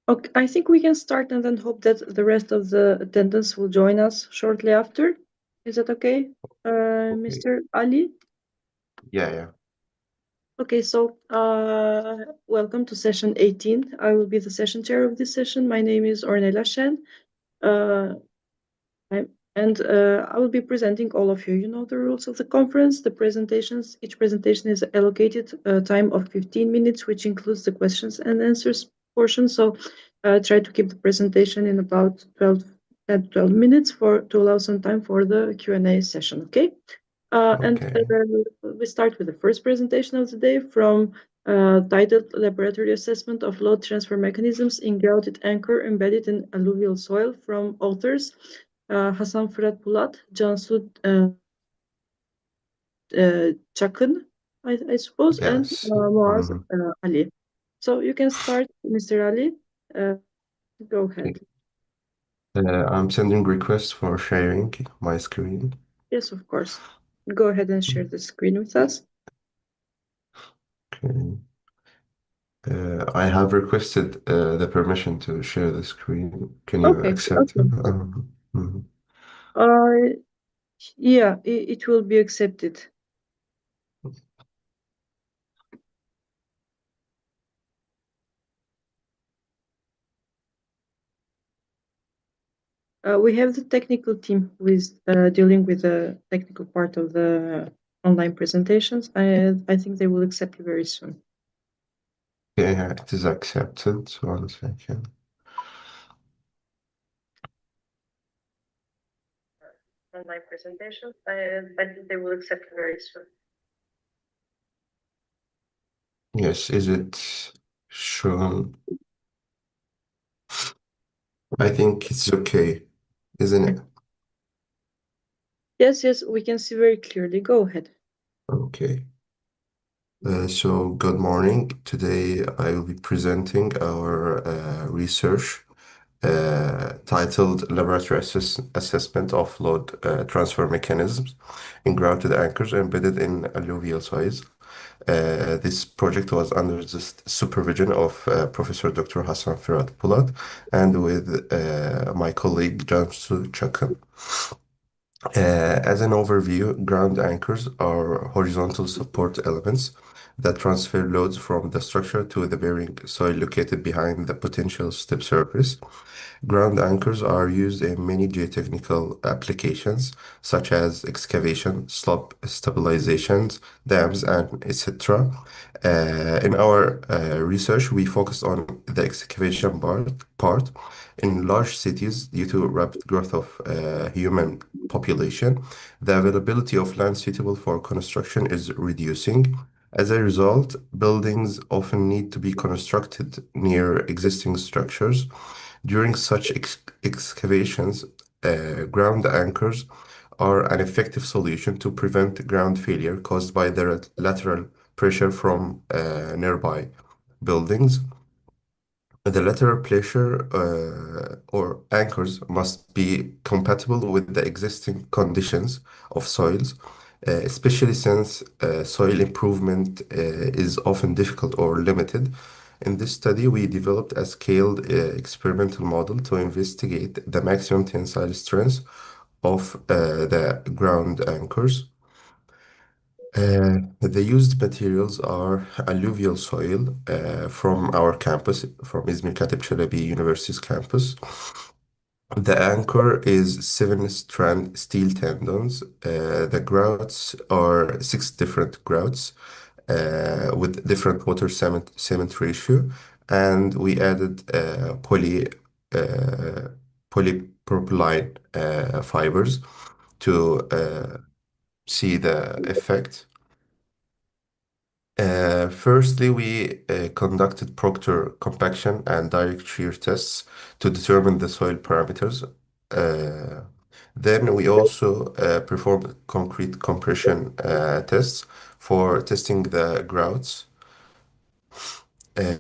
Okay, I think we can start and then hope that the rest of the attendants will join us shortly after. Is that okay, Okay. Mr. Ali? Yeah. Okay, so welcome to session 18. I will be the session chair of this session. My name is Ornela. Uh, I will be presenting all of you. You know the rules of the conference, the presentations. Each presentation is allocated a time of 15 minutes, which includes the questions and answers portion. So try to keep the presentation in about 10 to 12 minutes to allow some time for the Q&A session, okay? Okay. We start with the first presentation of the day from titled Laboratory Assessment of Load Transfer Mechanisms in Grouted Anchor Embedded in Alluvial Soil from authors Hasan, Fırat, Pulat, Cansu, Cakin, I suppose, and Yes. Moaz, Mhm. Ali. So you can start, Mr. Ali. Go ahead. Okay. I'm sending requests for sharing my screen. Yes, of course. Go ahead and share the screen with us. Okay. I have requested the permission to share the screen. Can you Okay, accept it? okay. Mhm. Yeah, it will be accepted. We have the technical team who is dealing with the technical part of the online presentations. I think they will accept you very soon. Yeah, it is accepted. 1 second. Online presentations. I think they will accept you very soon. Yes, is it shown? I think it's okay, isn't it? Yes, we can see very clearly. Go ahead. Okay. So good morning. Today I will be presenting our research titled Laboratory Assessment of Load Transfer Mechanisms in Grouted Anchors Embedded in Alluvial Soils. This project was under the supervision of Professor Dr. Hasan Fırat Pulat and with my colleague Cansu Cakin. As an overview, ground anchors are horizontal support elements that transfer loads from the structure to the bearing soil located behind the potential step surface. Ground anchors are used in many geotechnical applications, such as excavation, slope stabilizations, dams, and etc. In our research, we focused on the excavation part. In large cities, due to rapid growth of human population, the availability of land suitable for construction is reducing. As a result, buildings often need to be constructed near existing structures. During such excavations, ground anchors are an effective solution to prevent ground failure caused by the lateral pressure from nearby buildings. The lateral pressure or anchors must be compatible with the existing conditions of soils, especially since soil improvement is often difficult or limited. In this study, we developed a scaled experimental model to investigate the maximum tensile strength of the ground anchors. The used materials are alluvial soil from our campus, from İzmir Katip Çelebi University's campus. The anchor is 7-strand steel tendons. The grouts are 6 different grouts with different water cement ratio, and we added uh, polypropylene fibers to see the effect. Firstly, we conducted Proctor compaction and direct shear tests to determine the soil parameters. Uh, then we also performed concrete compression tests for testing the grouts.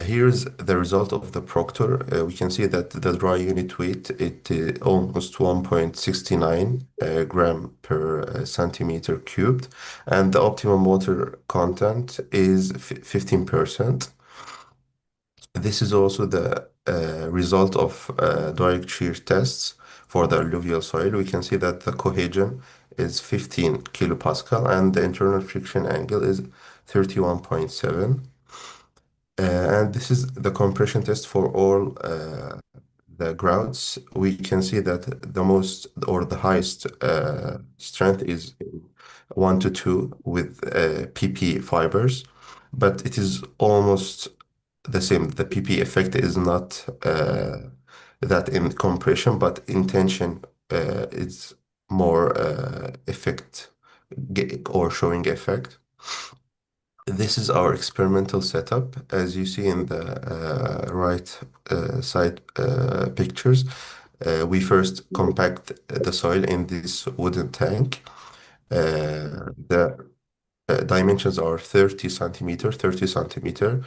Here's the result of the Proctor. We can see that the dry unit weight it almost 1.69 gram per centimeter cubed, and the optimum water content is 15%. This is also the result of direct shear tests for the alluvial soil, we can see that the cohesion is 15 kilopascal and the internal friction angle is 31.7. And this is the compression test for all the grouts. We can see that the most or the highest strength is 1 to 2 with PP fibers, but it is almost the same. The PP effect is not that in compression, but in tension it's more effect or showing effect. This is our experimental setup. As you see in the right side pictures, we first compact the soil in this wooden tank. The dimensions are 30 centimeter, 30 centimeter,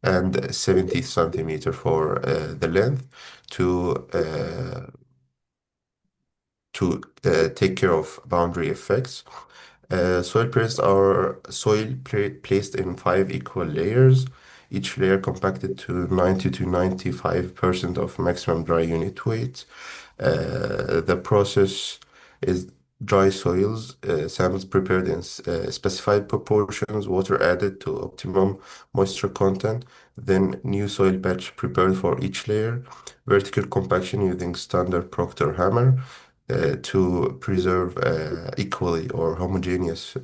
and 70 centimeter for the length to take care of boundary effects. Placed in 5 equal layers, each layer compacted to 90 to 95% of maximum dry unit weight. The process is dry soils, samples prepared in specified proportions, water added to optimum moisture content, then new soil batch prepared for each layer, vertical compaction using standard Proctor hammer, to preserve equally or homogeneous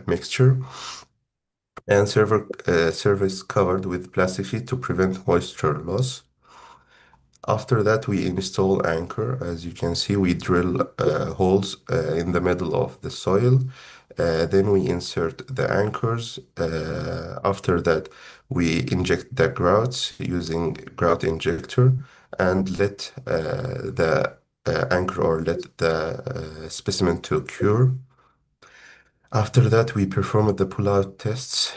mixture, and surface covered with plastic sheet to prevent moisture loss. After that, we install anchor. As you can see, we drill holes in the middle of the soil. Then we insert the anchors. After that, we inject the grouts using grout injector and let the anchor or let the specimen to cure. After that, we performed the pull-out tests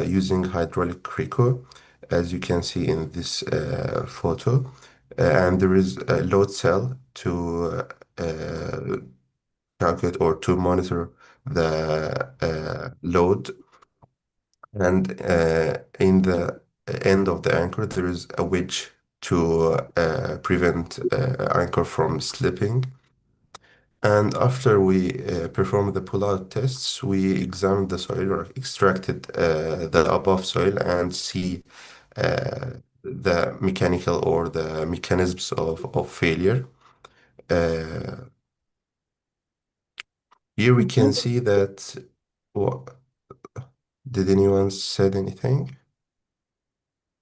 using hydraulic crico, as you can see in this photo. And there is a load cell to calculate or to monitor the load. And in the end of the anchor, there is a wedge to prevent anchor from slipping. And after we performed the pull-out tests, we examined the soil or extracted the above soil and see the mechanical or the mechanisms of failure. Here we can see that. Did anyone said anything?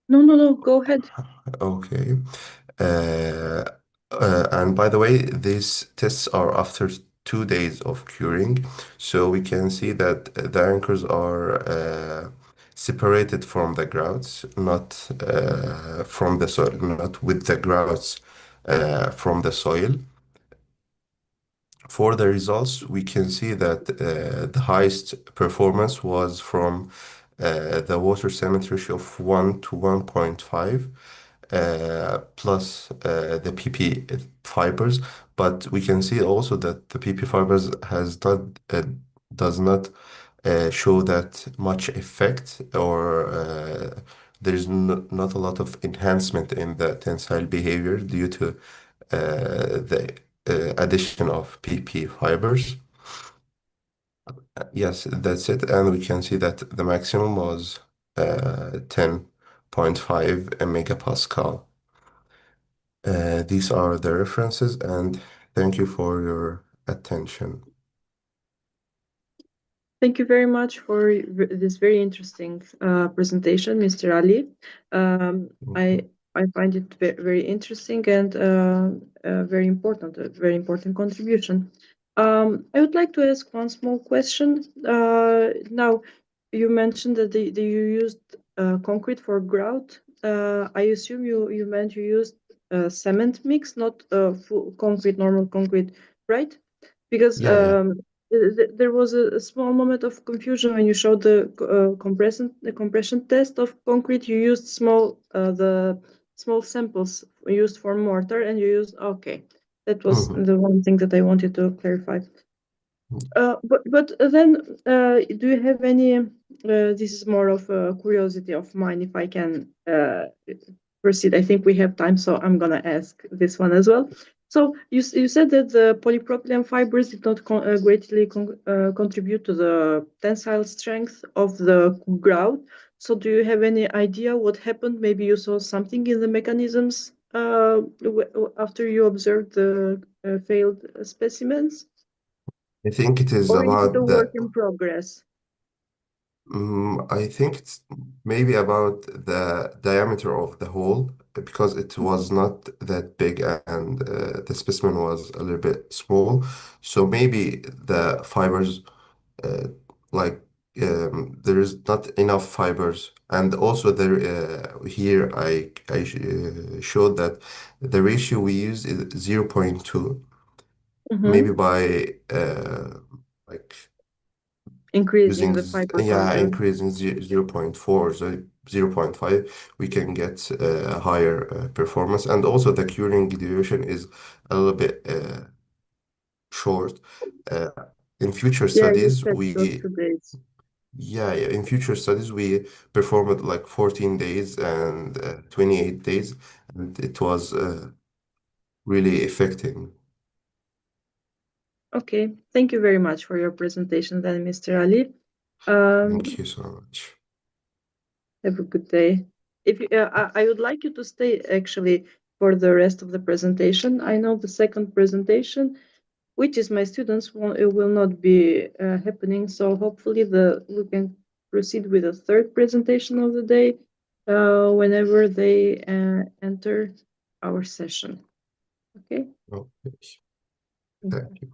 No, go ahead. Okay. Uh, and by the way, these tests are after 2 days of curing. So we can see that the anchors are separated from the grouts, not from the soil, not with the grouts from the soil. For the results, we can see that the highest performance was from the water cement ratio of 1 to 1.5 plus the PP fibers. But we can see also that the PP fibers does not show that much effect, or there is not a lot of enhancement in the tensile behavior due to the addition of PP fibers. Yes, that's it. And we can see that the maximum was 10.5 megapascal. These are the references, and thank you for your attention. Thank you very much for this very interesting presentation, Mr. Ali. I find it very interesting and very important, a very important contribution. I would like to ask one small question. Now, you mentioned that you used concrete for grout. I assume you meant you used cement mix, not full concrete, normal concrete, right? Because Yeah. there was a small moment of confusion when you showed the compression test of concrete. You used the small samples used for mortar, and you used That was the one thing that I wanted to clarify. But then, do you have any? This is more of a curiosity of mine, if I can proceed. I think we have time, so I'm gonna ask this one as well. So you said that the polypropylene fibers did not greatly contribute to the tensile strength of the grout. So do you have any idea what happened? Maybe you saw something in the mechanisms after you observed the failed specimens, I think it is or is it a about work the in progress? I think it's maybe about the diameter of the hole because it was not that big and the specimen was a little bit small. So maybe the fibers, uh, like there is not enough fibers, and also there here I showed that the ratio we use is 0.2. Mm-hmm. Maybe by like Increasing using the fiber content. increasing 0.4, so 0.5, we can get a higher performance, and also the curing duration is a little bit short. Uh, in future Yeah, you studies, said it was 2 days. yeah, in future studies we performed like 14 days and 28 days, and it was really effective. Okay, thank you very much for your presentation then, Mr. Ali. Thank Um, you so much. have a good day. If you, I would like you to stay actually for the rest of the presentation. I know the second presentation, which is my students, it will not be happening. So hopefully we can proceed with the third presentation of the day whenever they enter our session. Okay. Okay. Thank you. Thank you.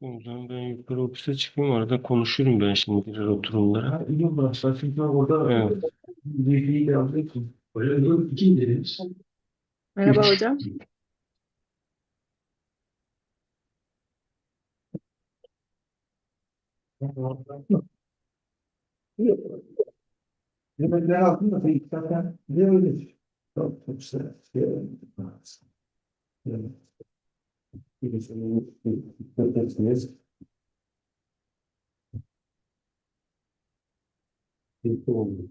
O zaman ben yukarı ofise çıkayım. Arada konuşurum ben şimdi girer oturumlara. Ha, iyi oldu. Çünkü orada Evet. bilgiyi de aldık. Böyle diyorum, iki dediniz. Merhaba Üç. hocam. Yemekler altında da zaten ne öyledir. Çok çok güzel. Yani, birisiniz. Birlikte oldu.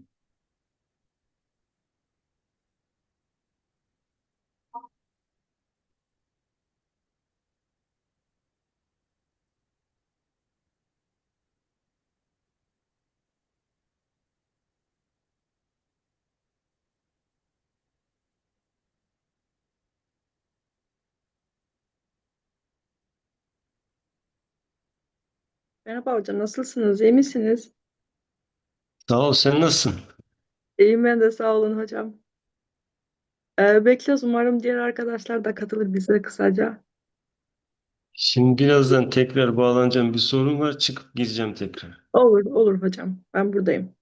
Merhaba hocam, nasılsınız? İyi misiniz? Sağ ol, sen nasılsın? İyiyim ben de, sağ olun hocam. Bekliyoruz. Umarım diğer arkadaşlar da katılır bize kısaca. Şimdi birazdan tekrar bağlanacağım. Bir sorun var, çıkıp gireceğim tekrar. Olur, olur hocam. Ben buradayım.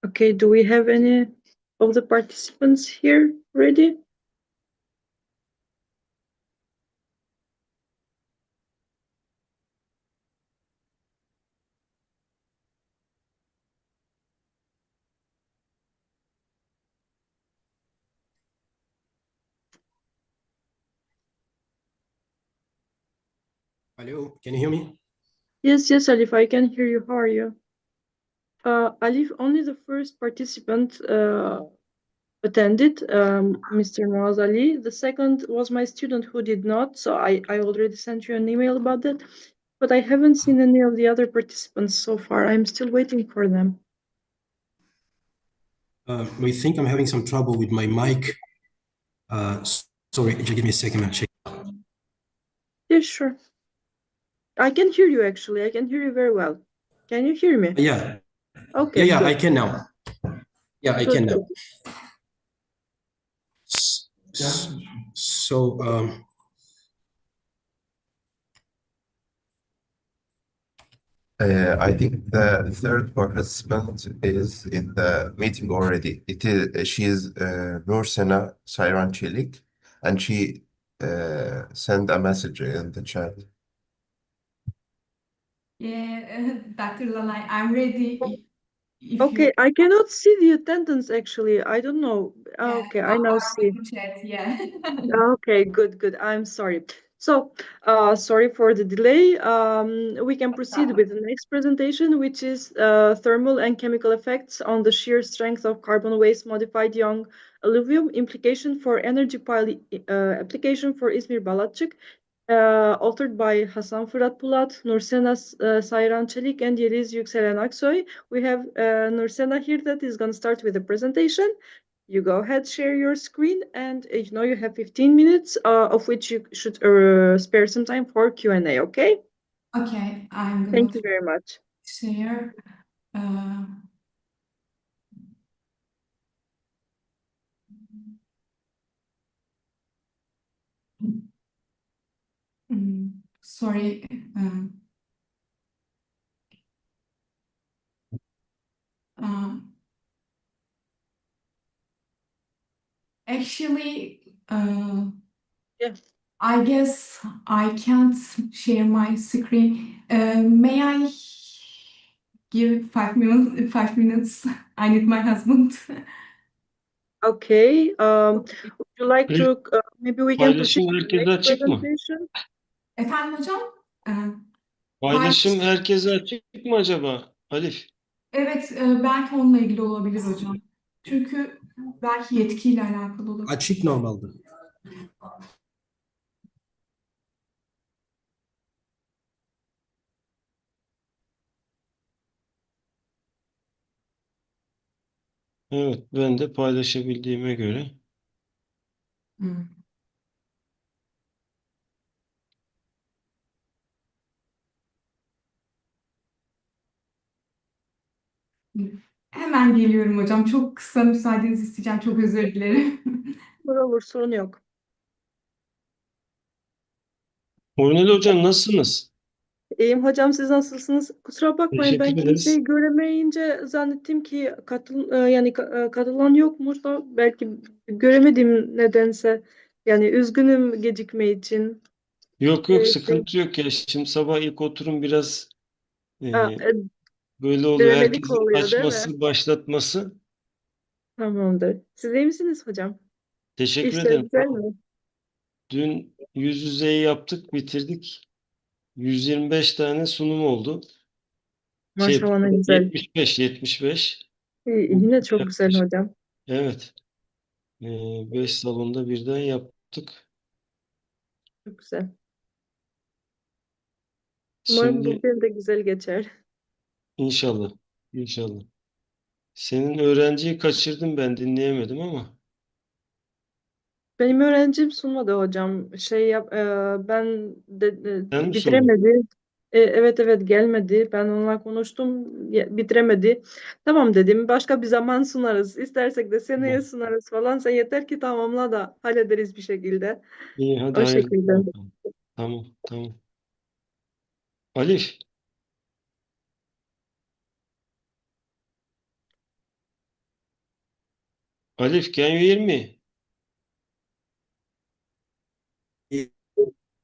Okay, do we have any of the participants here ready? Hello, can you hear me? Yes, Alif, I can hear you. How are you? Alif, only the first participant attended, Mr. Moaz Ali. The second was my student who did not, so I already sent you an email about that. But I haven't seen any of the other participants so far. I'm still waiting for them. I think I'm having some trouble with my mic. Sorry, just give me a second, I'll check. Yeah, sure. I can hear you actually. I can hear you very well. Can you hear me? Yeah, Okay, yeah, good. I can now. Yeah, I Good, can now. good. So, I think the third participant is in the meeting already. She is Nursena Sayran Celik, and she sent a message in the chat. Yeah, Dr. Lalaj, I'm ready if Okay, you. I cannot see the attendance actually. I don't know. Yeah, Okay, I now see. in chat, yeah. Okay, good. I'm sorry. So, sorry for the delay. We can proceed with the next presentation, which is thermal and chemical effects on the shear strength of carbon waste modified young alluvium, implication for energy pile application for İzmir-Balatçık, authored by Hasan, Fırat, Pulat, Nursena, Sayran, Celik, and Yeliz, Yukselen, Aksoy. We have Nursena here that is going to start with the presentation. You go ahead, share your screen, and you have 15 minutes, of which you should spare some time for Q&A, okay? Okay, I'm going Thank to you very much. share. Sorry. Actually, Yeah. I guess I can't share my screen. May I give 5 minutes? I need my husband. Okay. Would you like to, maybe we can proceed Paylaşım to the herkese next açık mı? presentation? Efendim hocam? Paylaşım herkese açık mı acaba Alif? Evet, belki onunla ilgili olabilir hocam. Çünkü belki yetkiyle alakalı olabilir. açık normalde. Evet, ben de paylaşabildiğime göre. Hmm. Hemen geliyorum hocam. Çok kısa müsaadenizi isteyeceğim. Çok özür dilerim. Olur, sorun yok. Ornela hocam nasılsınız? İyiyim hocam, siz nasılsınız? Kusura bakmayın, ben Teşekkür ederiz. kimseyi göremeyince zannettim ki katılan yokmuş da belki göremedim nedense. Yani üzgünüm gecikme için. Yok Şey, sıkıntı yok ya. Şimdi sabah ilk oturum biraz Aa, e, böyle oluyor. denemelik Herkesin oluyor değil mi? açması, başlatması. Tamamdır. Siz iyi misiniz hocam? Teşekkür İşler ederim. güzel mi? Dün yüz yüzeyi yaptık, bitirdik. 125 tane sunum oldu. Maşallah, ne güzel. 75. Yine çok güzel hocam. Evet. 5 salonda birden yaptık. Çok güzel. Umarım Şimdi bugün de güzel geçer. inşallah. İnşallah. Senin öğrenciyi kaçırdım ben dinleyemedim ama. Benim öğrencim sunmadı hocam. Ben Sen mi sundun? bitiremedi. Evet, gelmedi. Ben onunla konuştum. Bitiremedi. Tamam dedim. Başka bir zaman sunarız. İstersek de seneye Tamam. sunarız falan. Sen yeter ki tamamla da hallederiz bir şekilde. İyi hadi O hayırlısı şekilde. bakalım. Tamam. Alif, Alif, can you hear me?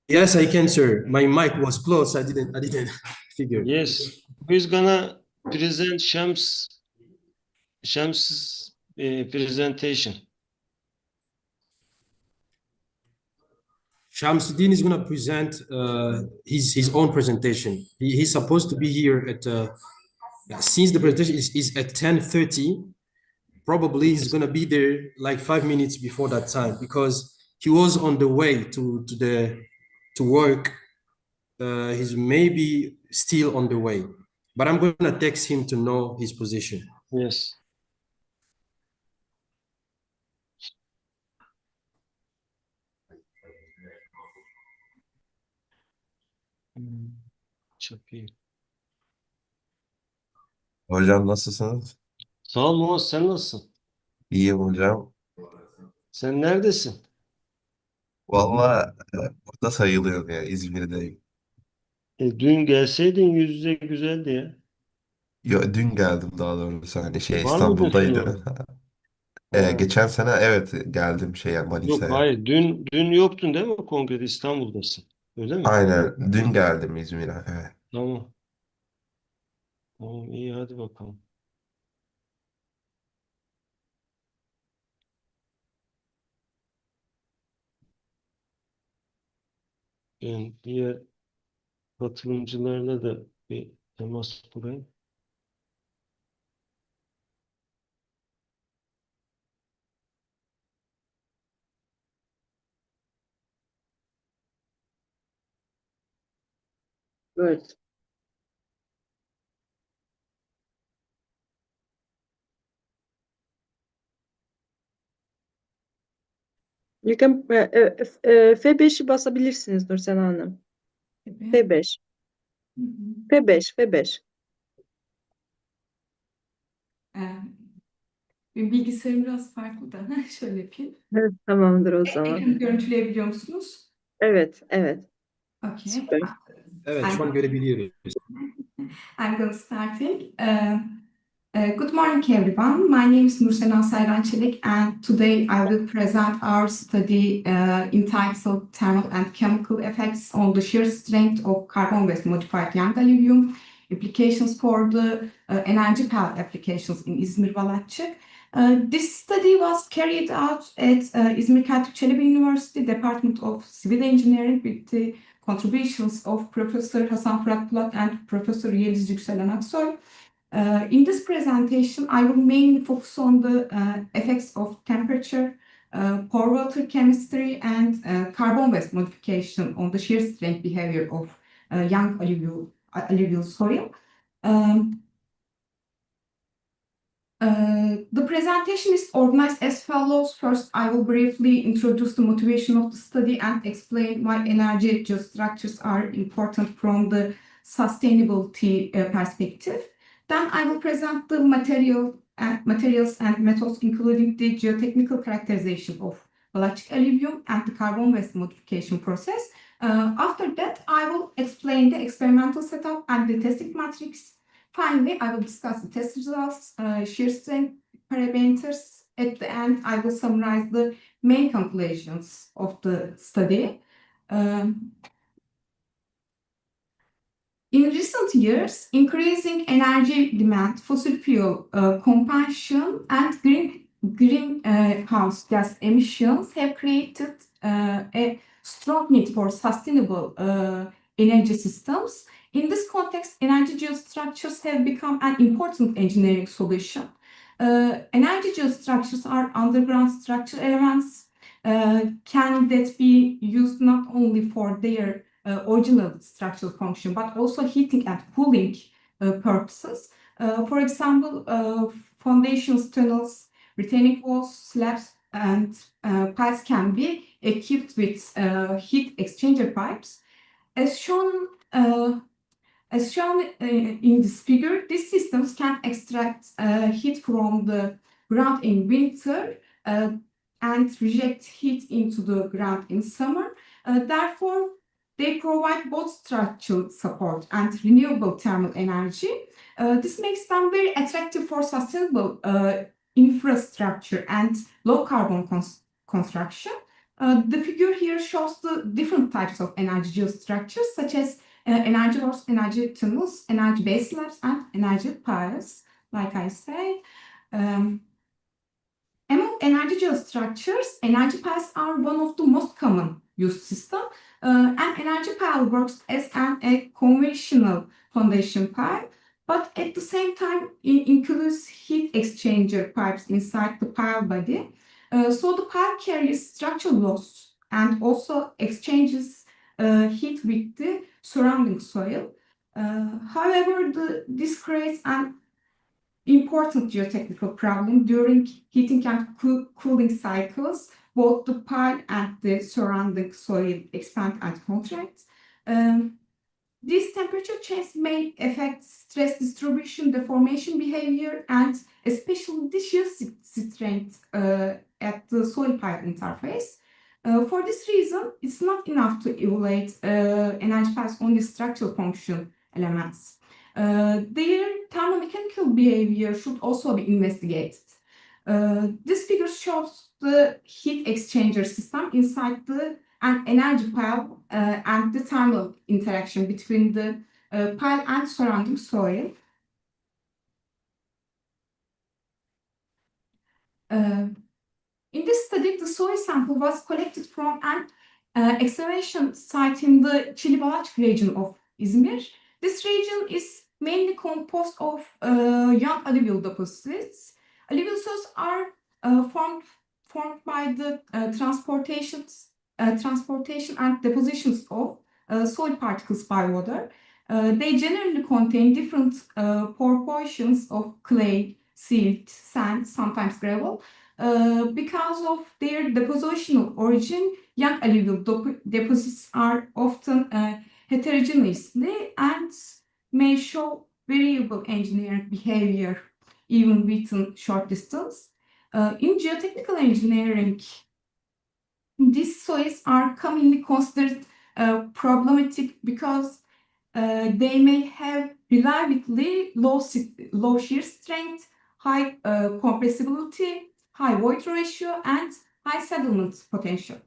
Yes, I can, sir. My mic was closed. I didn't figure. Yes. Who is gonna present Shams's presentation? Shamsuddin is going to present his own presentation. He's supposed to be here at since the presentation is at 10:30. Probably he's going to be there like 5 minutes before that time because he was on the way to work. He's maybe still on the way, but I'm going to text him to know his position. Yes. Çok iyi. Hocam nasılsınız? Sağ ol Moaz, sen nasılsın? İyiyim hocam. Sen neredesin? Vallahi burada sayılıyorum ya. İzmir'deyim. Dün gelseydin yüz yüze güzeldi ya. Dün geldim daha doğrusu. Hani Var mıydın sen İstanbul'daydı. orada? Ha. Geçen sene evet geldim Yok Manisa'ya. hayır, dün yoktun değil mi kongrede, İstanbul'dasın. Öyle mi? Aynen dün geldim İzmir'e. Evet. Tamam. Tamam, iyi, hadi bakalım. Ben diğer katılımcılarla da bir temas kurayım. Good. You can F5'i basabilirsiniz Nursena Hanım. F5. Hı hı. F5. Benim bilgisayarım biraz farklı da. Şöyle yapayım. Evet, tamamdır o zaman. Ekranı görüntüleyebiliyor musunuz? Evet. Okay. Süper. Evet, şu an görebiliyoruz. I'm going to start it. Good morning, everyone. My name is Nursena Sayran Celik, and today I will present our study entitled Thermal and Chemical Effects on the Shear Strength of Carbon-based Modified Young Alluvium, Applications for the Energy Pellet Applications in İzmir-Balatçık. This study was carried out at İzmir University Department of Civil Engineering with the contributions of Professor Hasan, Fırat, Pulat, and Professor Yeliz, Yukselen, Aksoy. In this presentation, I will mainly focus on the effects of temperature, pore water chemistry, and carbon-based modification on the shear strength behavior of young alluvial soil. The presentation is organized as follows. First, I will briefly introduce the motivation of the study and explain why energy geostructures are important from the sustainability perspective. Then I will present the materials and methods, including the geotechnical characterization of Balatçık alluvium and the carbon-based modification process. After that, I will explain the experimental setup and the testing matrix. Finally, I will discuss the test results, shear strength parameters. At the end, I will summarize the main conclusions of the study. In recent years, increasing energy demand, fossil fuel consumption, and greenhouse gas emissions have created a strong need for sustainable energy systems. In this context, energy geostructures have become an important engineering solution. Energy geostructures are underground structural elements can that be used not only for their original structural function, but also heating and cooling purposes. For example, foundations, tunnels, retaining walls, slabs, and pipes can be equipped with heat exchanger pipes. As shown in this figure, these systems can extract heat from the ground in winter and reject heat into the ground in summer. Therefore, they provide both structural support and renewable thermal energy. This makes them very attractive for sustainable infrastructure and low carbon construction. The figure here shows the different types of energy geostructures, such as energy ores, energy tunnels, energy base slabs, and energy piles, like I said. Among energy geostructures, energy piles are one of the most common used system. An energy pile works as a conventional foundation pile, but at the same time it includes heat exchanger pipes inside the pile body. So the pile carries structural loss and also exchanges heat with the surrounding soil. However, this creates an important geotechnical problem during heating and cooling cycles. Both the pile and the surrounding soil expand and contract. These temperature changes may affect stress distribution, deformation behavior, and especially the shear strength at the soil-pile interface. For this reason, it's not enough to evaluate energy piles only structural function elements. Their thermomechanical behavior should also be investigated. This figure shows the heat exchanger system inside an energy pile and the thermal interaction between the pile and surrounding soil. In this study, the soil sample was collected from an excavation site in the İzmir-Balatçık region of İzmir. This region is mainly composed of young alluvial deposits. Alluvial soils are formed by the transportation and depositions of soil particles by water. They generally contain different proportions of clay, silt, sand, sometimes gravel. Because of their depositional origin, young alluvial deposits are often heterogeneously and may show variable engineering behavior even within short distance. In geotechnical engineering, these soils are commonly considered problematic because they may have reliably low shear strength, high compressibility, high void ratio, and high settlement potential.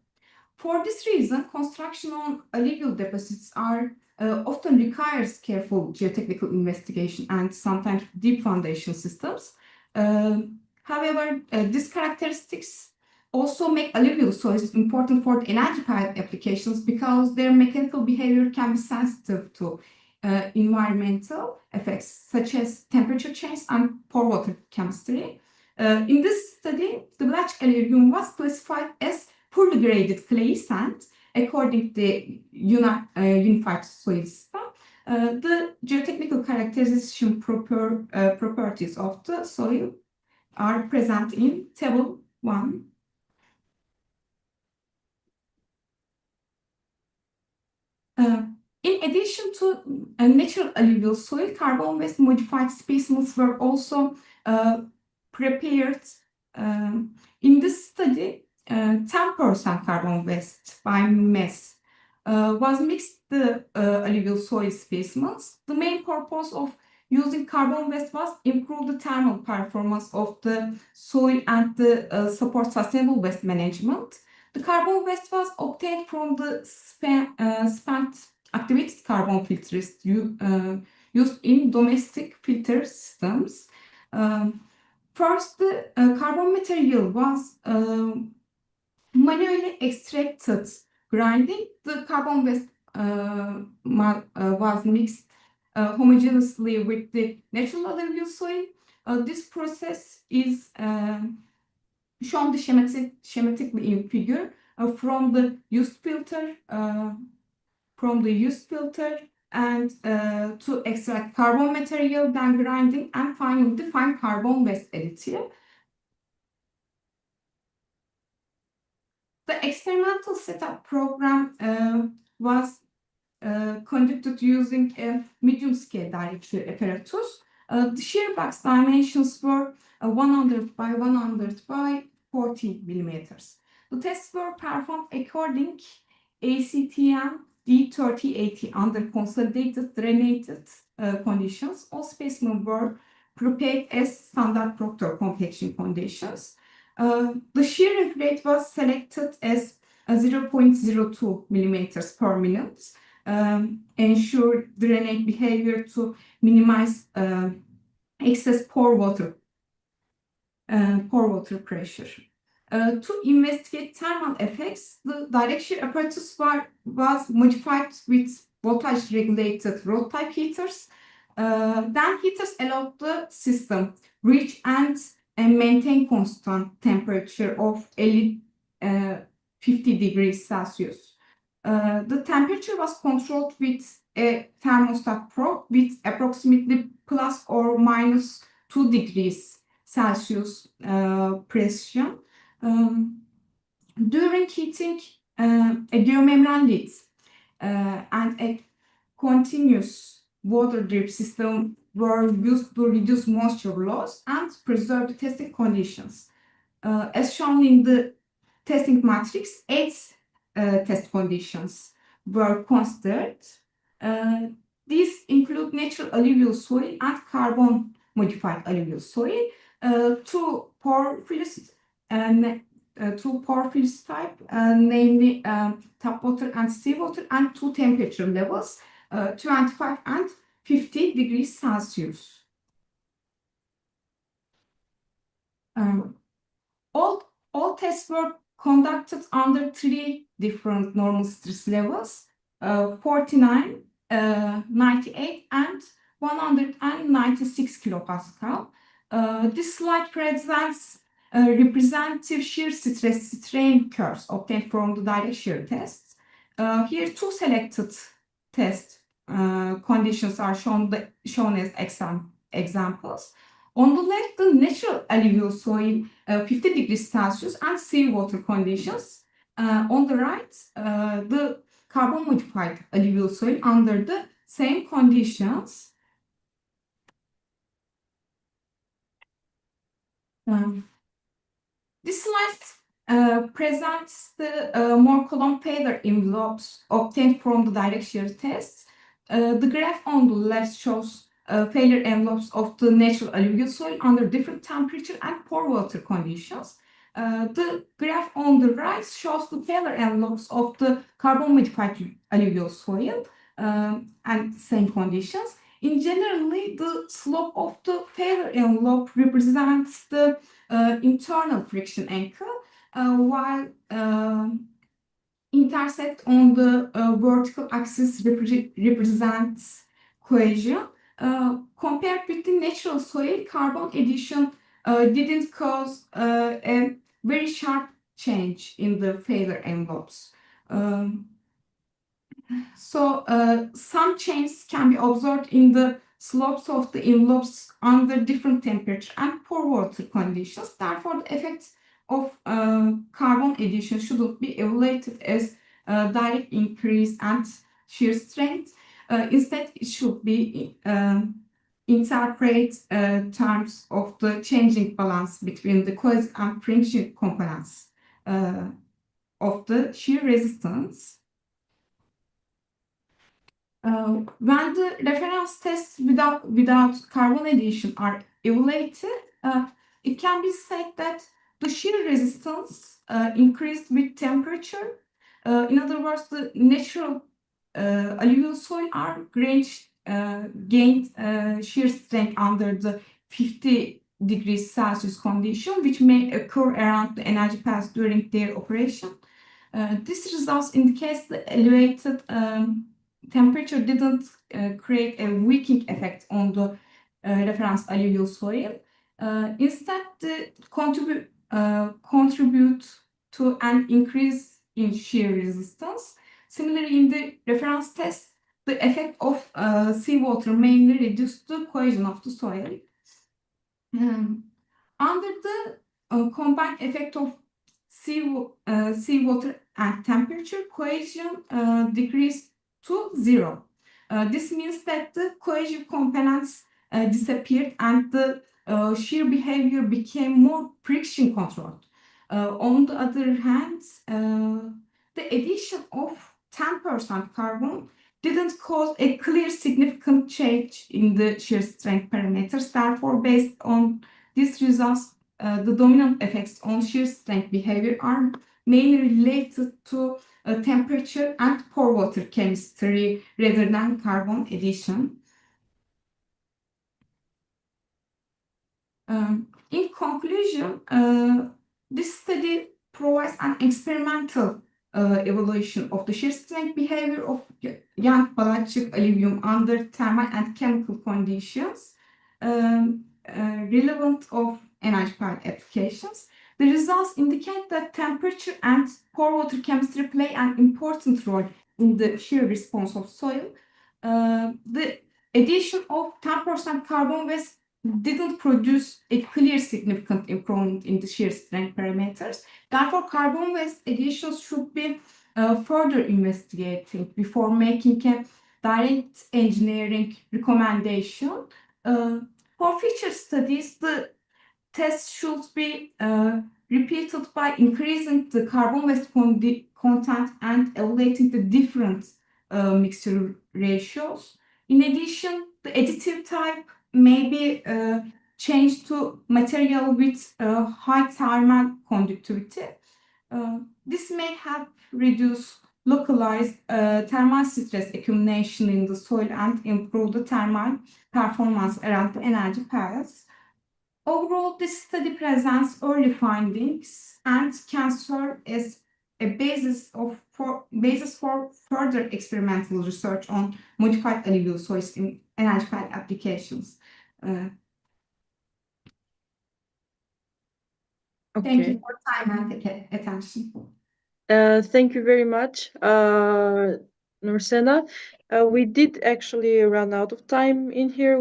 For this reason, construction on alluvial deposits often requires careful geotechnical investigation and sometimes deep foundation systems. However, these characteristics also make alluvial soils important for the energy pile applications because their mechanical behavior can be sensitive to environmental effects such as temperature change and pore water chemistry. In this study, the Balatçık alluvium was classified as poorly graded clay sand according to the unified soil system. The geotechnical characterization properties of the soil are present in table 1. In addition to natural alluvial soil, carbon waste modified specimens were also prepared. In this study, 10% carbon waste by mass was mixed the alluvial soil specimens. The main purpose of using carbon waste was improve the thermal performance of the soil and support sustainable waste management. The carbon waste was obtained from the spent activated carbon filters used in domestic filter systems. First, the carbon material was manually extracted. Grinding, the carbon waste was mixed homogeneously with the natural alluvial soil. This process is shown schematically in figure from the used filter and to extract carbon material, then grinding, and finally define carbon waste additive. The experimental setup program was conducted using a medium-scale directory apparatus. The shear box dimensions were 100 by 100 by 40 millimeters. The tests were performed according ACTM D3080 under consolidated drainated conditions. All specimens were prepared as standard Proctor compaction conditions. The shear rate was selected as 0.02 millimeters per minute, ensure drainage behavior to minimize excess pore water pressure. To investigate thermal effects, the direct shear apparatus was modified with voltage regulated rod type heaters. Then heaters allowed the system reach and maintain constant temperature of 50 degrees Celsius. The temperature was controlled with a thermostat probe with approximately plus or minus 2 degrees Celsius precision. During heating, a geomembrane lid and a continuous water drip system were used to reduce moisture loss and preserve the testing conditions. As shown in the testing matrix, 8 test conditions were considered. These include natural alluvial soil and carbon modified alluvial soil, two porphyries type, namely tap water and seawater, and two temperature levels, 25 and 50 degrees Celsius. All tests were conducted under 3 different normal stress levels, 49, 98, and 196 kilopascal. This slide presents representative shear stress strain curves obtained from the direct shear tests. Here, two selected test conditions are shown as examples. On the left, the natural alluvial soil, 50 degrees Celsius, and seawater conditions. On the right, the carbon modified alluvial soil under the same conditions. This slide presents the more Kolon failure envelopes obtained from the direct shear tests. The graph on the left shows failure envelopes of the natural alluvial soil under different temperature and pore water conditions. The graph on the right shows the failure envelopes of the carbon modified alluvial soil and same conditions. In generally, the slope of the failure envelope represents the internal friction angle, while intercept on the vertical axis represents cohesion. Compared with the natural soil, carbon addition didn't cause a very sharp change in the failure envelopes. Some changes can be observed in the slopes of the envelopes under different temperature and pore water conditions. Therefore, the effect of carbon addition shouldn't be evaluated as direct increase and shear strength. Instead, it should be interpret terms of the changing balance between the cohesion and friction components of the shear resistance. When the reference tests without carbon addition are evaluated, it can be said that the shear resistance increased with temperature. In other words, the natural alluvial soil are gained shear strength under the 50 degrees Celsius condition, which may occur around the energy pass during their operation. This results indicates the elevated temperature didn't create a weakening effect on the reference alluvial soil. Instead, it contribute to an increase in shear resistance. Similarly, in the reference test, the effect of seawater mainly reduced the cohesion of the soil. Under the combined effect of seawater and temperature, cohesion decreased to 0. This means that the cohesion components disappeared and the shear behavior became more friction controlled. On the other hand, the addition of 10% carbon didn't cause a clear significant change in the shear strength parameters. Therefore, based on these results, the dominant effects on shear strength behavior are mainly related to temperature and pore water chemistry rather than carbon addition. In conclusion, this study provides an experimental evaluation of the shear strength behavior of young Balatçık alluvium under thermal and chemical conditions relevant of energy pile applications. The results indicate that temperature and pore water chemistry play an important role in the shear response of soil. The addition of 10% carbon waste didn't produce a clear significant improvement in the shear strength parameters. Therefore, carbon waste additions should be further investigated before making a direct engineering recommendation. For future studies, the test should be repeated by increasing the carbon waste content and evaluating the different mixture ratios. In addition, the additive type may be changed to material with high thermal conductivity. This may help reduce localized thermal stress accumulation in the soil and improve the thermal performance around the energy piles. Overall, this study presents early findings and can serve as a basis for further experimental research on modified alluvial soils in energy pile applications. Thank you Okay. for time and attention. Thank you very much, Nursena. We did actually run out of time in here.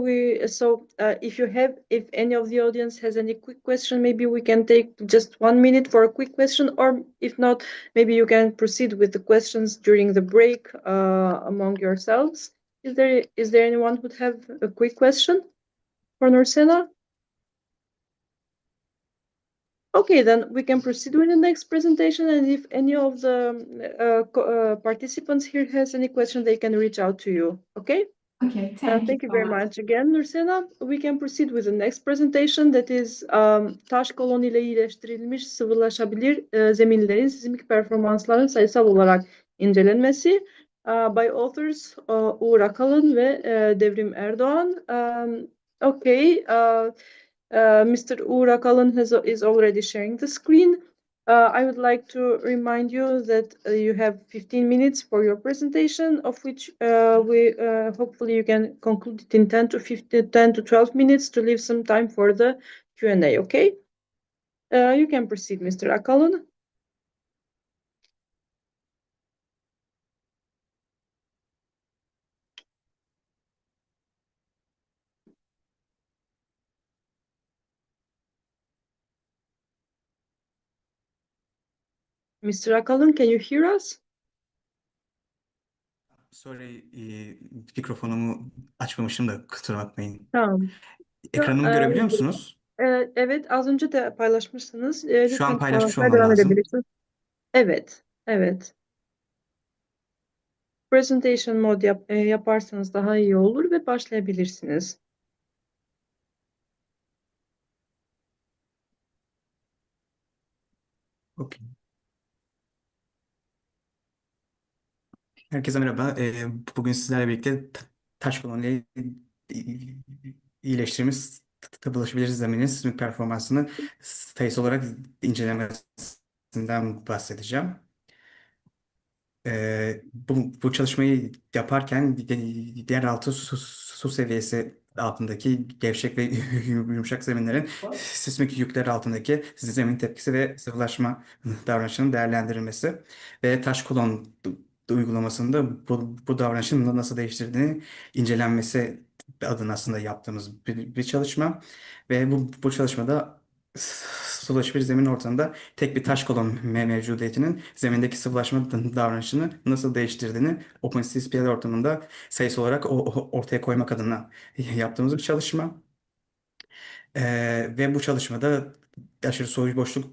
If any of the audience has any quick question, maybe we can take just 1 minute for a quick question, or if not, maybe you can proceed with the questions during the break among yourselves. Is there anyone who would have a quick question for Nursena? Okay, then we can proceed with the next presentation, and if any of the participants here has any question, they can reach out to you. Okay? Okay, thank you so very much again, Nursena. We can proceed with the next presentation, that is taş kolon ile iyileştirilmiş sıvılaşabilir zeminlerin sismik performansların sayısal olarak incelenmesi by authors Uğur Akalın ve Devrim Erdoğan. Okay. Mr. Uğur Akalın is already sharing the screen. I would like to remind you that you have 15 minutes for your presentation, of which hopefully you can conclude it in 10 to 12 minutes to leave some time for the Q&A, okay? You can proceed, Mr. Akalın. Mr. Akalın, can you hear us? Sorry, mikrofonumu açmamışım da kusura bakmayın. Tamam. Ekranımı görebiliyor musunuz? Evet, az önce de paylaşmışsınız. Şu Lütfen an paylaşmış devam olmam lazım. edebilirsiniz. Evet. Presentation mode yaparsanız daha iyi olur ve başlayabilirsiniz. Okay. Herkese merhaba. Bugün sizlerle birlikte taş koloniyle iyileştirilmiş sıvılaşabilir zeminin sismik performansını sayısı olarak incelemesinden bahsedeceğim. Bu çalışmayı yaparken yeraltı su seviyesi altındaki gevşek ve yumuşak zeminlerin sismik yükler altındaki zemin tepkisi ve sıvılaşma davranışının değerlendirilmesi ve taş kolon uygulamasında bu davranışın nasıl değiştirdiğini incelenmesi adına aslında yaptığımız bir çalışma ve bu çalışmada sıvılaşabilir zemin ortamında tek bir taş kolon mevcudiyetinin zemindeki sıvılaşma davranışını nasıl değiştirdiğini OpenCSPL ortamında sayısı olarak ortaya koymak adına yaptığımız bir çalışma. Ve bu çalışmada aşırı soğuk boşluk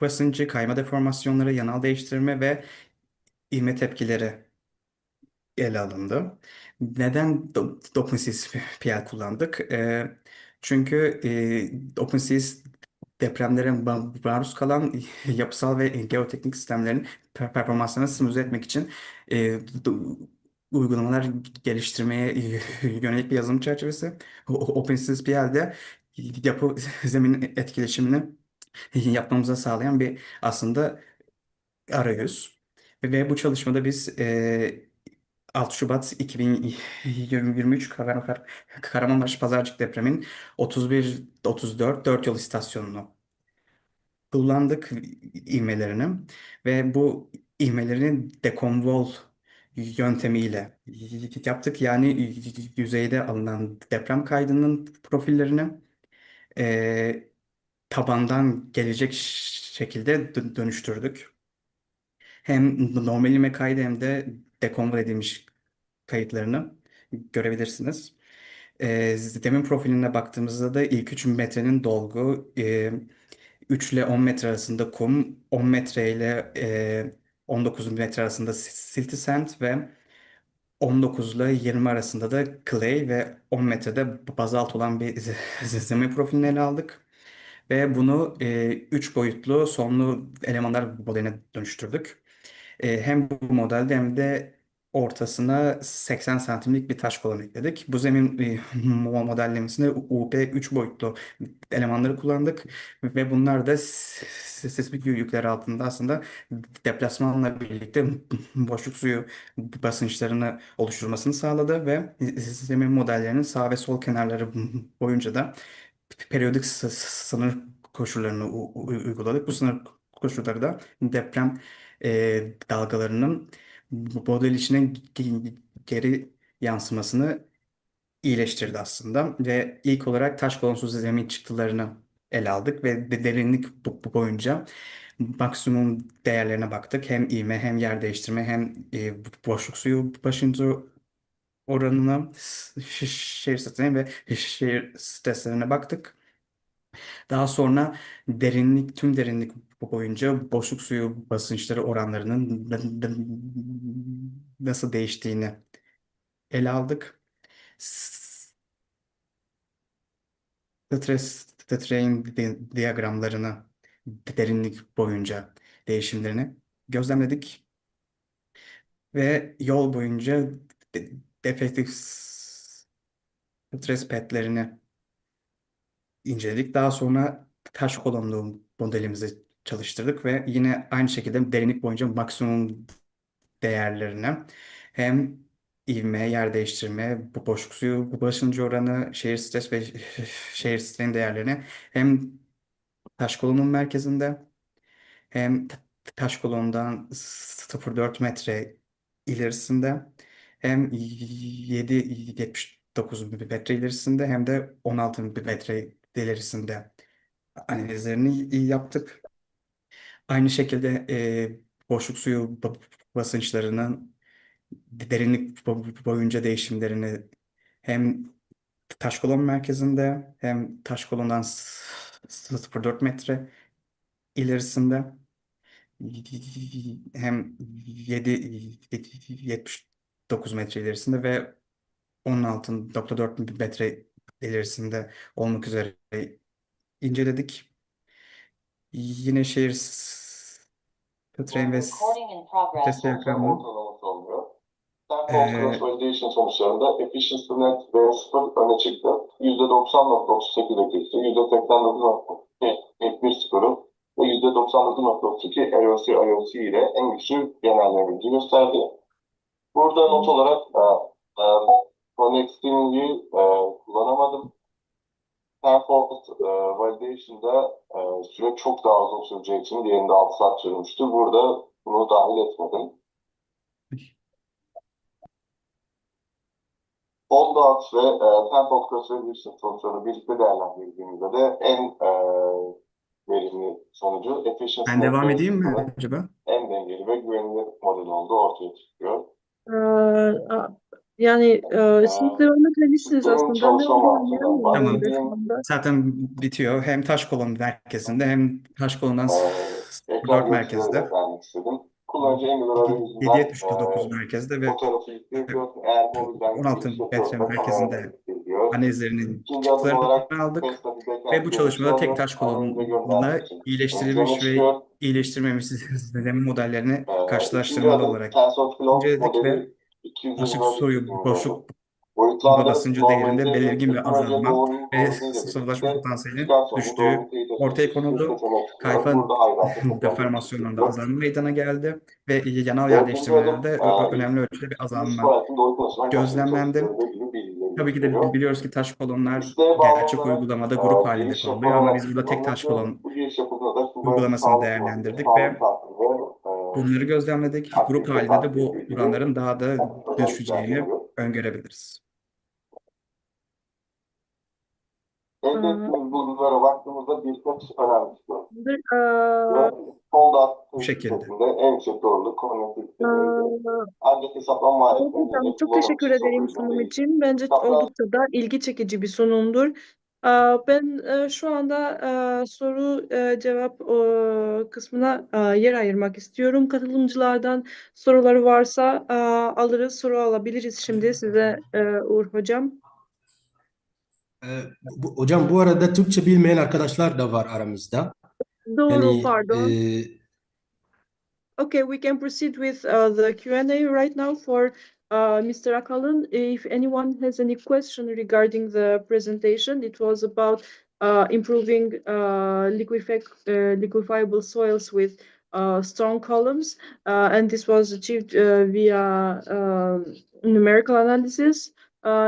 basıncı, kayma deformasyonları, yanal değiştirme ve ivme tepkileri ele alındı. Neden OpenSeas kullandık? Çünkü OpenSeas depremlere maruz kalan yapısal ve geoteknik sistemlerin performanslarını simüle etmek için e, uygulamalar geliştirmeye yönelik bir yazılım çerçevesi. OpenSeas'de yapı zemin etkileşimini yapmamıza sağlayan bir aslında arayüz. Ve bu çalışmada biz 6 Şubat 2023 Kahramanmaraş Pazarcık depremin 31-34 4 yol istasyonunu kullandık ivmelerini ve bu ivmelerini dekonvol yöntemiyle yaptık. Yani yüzeyde alınan deprem kaydının profillerini e, tabandan gelecek şekilde dönüştürdük. Hem normal ivme kaydı hem de dekonvol edilmiş kayıtlarını görebilirsiniz. Zemin profiline baktığımızda da ilk 3 metrenin dolgu, 3 ile 10 metre arasında kum, 10 metre ile 19 metre arasında silty sand ve 19 ile 20 arasında da clay ve 10 metrede bazalt olan bir zemin profilini ele aldık. Ve bunu 3 boyutlu sonlu elemanlar modeline dönüştürdük. Hem bu modelde hem de ortasına 80 santimlik bir taş kolon ekledik. Bu zemin modellemesinde UP 3 boyutlu elemanları kullandık ve bunlar da sismik yükler altında aslında deplasmanla birlikte boşluk suyu basınçlarını oluşturmasını sağladı ve zemin modellerinin sağ ve sol kenarları boyunca da periyodik sınır koşullarını uyguladık. Bu sınır koşulları da deprem dalgalarının model içine geri yansımasını iyileştirdi aslında. Ve ilk olarak taş kolonsuz zemin çıktılarını ele aldık ve derinlik boyunca maksimum değerlerine baktık. Hem ivme hem yer değiştirme hem boşluk suyu basıncı oranına, şehir stresine ve şehir streslerine baktık. Daha sonra tüm derinlik boyunca boşluk suyu basınçları oranlarının nasıl değiştiğini ele aldık. Strain diyagramlarını derinlik boyunca değişimlerini gözlemledik ve yol boyunca efektif stres petlerini inceledik. Daha sonra taş kolonlu modelimizi çalıştırdık ve yine aynı şekilde derinlik boyunca maksimum değerlerine hem ivme, yer değiştirme, bu boşluk suyu, bu basıncı oranı, şehir stres ve şehir stresin değerlerini hem taş kolonun merkezinde hem taş kolondan 0,4 metre ilerisinde hem 7,79 metre ilerisinde hem de 16 metre ilerisinde analizlerini yaptık. Aynı şekilde boşluk suyu basınçlarının derinlik boyunca değişimlerini hem taş kolon merkezinde hem taş kolondan 0,4 metre ilerisinde hem 7,79 metre ilerisinde ve 16,4 metre ilerisinde olmak üzere inceledik. Yine şehir Train ve stres diyagramı Sample cross validation sonuçlarında efficiency net V0 öne çıktı. %90.38'e geçti. %89.71 skoru ve %99.32 ROC ile en güçlü genellerini gösterdi. Burada not olarak connectivity kullanamadım. Performance validation'da süre çok daha uzun süreceği için diğerinde 6 saat sürmüştü. Burada bunu dahil etmedim. Foldout ve Tempo Cross Validation sonuçlarını birlikte değerlendirdiğimizde de en verimli sonucu efficiency ben devam edeyim mi acaba? en dengeli ve güvenilir model olduğu ortaya çıkıyor. Yani siz devam edebilirsiniz Benim aslında. Ne çalışma olduğunu mantığından anlayamıyorum bahsedeyim. şu anda. Zaten bitiyor. Hem taş kolon merkezinde hem taş kolondan Ekran 4 görüntüleri merkezde. de vermek istedim. kullanıcı Angular arayüzünden 7.79 merkezde ve fotoğrafı yükleyebiliyor. Eğer mobilden 16 giriş metre yapıyorsa merkezinde kamerayla yükleyebiliyor. analizlerinin İkinci adım olarak çıktılarını aldık Tesla'da bir ve backend bu çalışmada tek görüntüsü taş analize göndermek kolonla için ön iyileştirilmiş plana ve çıkıyor. iyileştirilmemiş zemin modellerini İkinci karşılaştırmalı adım olarak TensorFlow inceledik ve modeli 220 açık bölü soruyu 220 boşluk boyutlandırıp basıncı değerinde normalize edip belirgin bir teknolojiye azalma doğrunun ve doğruluğuyla sıvılaşma birlikte potansiyelinin çıkan sonucu doğru düştüğü teyit ortaya etmesi için konuldu. seçenek sunarak Kayfa burada hayranlıkla toplam deformasyonlarında çıkıyor. azalma meydana geldi ve yanal yer Dördüncü adım değiştirmelerde önemli ölçüde bir azalma İsmail'in doğru konuşulan grafik gözlemlendi. çalıştıklarında ilgili bilgileri Tabii ki de gösteriyor. biliyoruz ki taş kolonlar İsteğe bağlı gerçek olarak uygulamada grup halinde giriş kullanılıyor ama yapılarak biz burada tek taş kullanılıyor. kolon Bu giriş yapıldığında da kullanıcı uygulamasını sağlık güvenliği, değerlendirdik sağlık ve takip ve bunları gözlemledik. Grup aktivite halinde de takibi bu ile ilgili oranların daha da özellikler düşeceğini sunuyor. öngörebiliriz. Elde ettiğimiz bulgulara baktığımızda birkaç önemli soru. the, Solda Bu şekilde. şeklinde en yüksek doğruluk konektivite değeri. uh, Ancak hesaplama Evet maliyetlerinde hocam, de çok kullanım teşekkür için çok ederim uygun sunum değil. için. Bence Hesaplar oldukça da ilgi çekici bir sunumdur. Ben şu anda soru cevap kısmına yer ayırmak istiyorum. Katılımcılardan soruları varsa alırız, soru alabiliriz şimdi size Uğur hocam. Hocam bu arada Türkçe bilmeyen arkadaşlar da var aramızda. Doğru, Yani pardon. Okay, we can proceed with the Q&A right now for Mr. Akalın. If anyone has any question regarding the presentation, it was about improving liquefiable soils with strong columns, and this was achieved via numerical analysis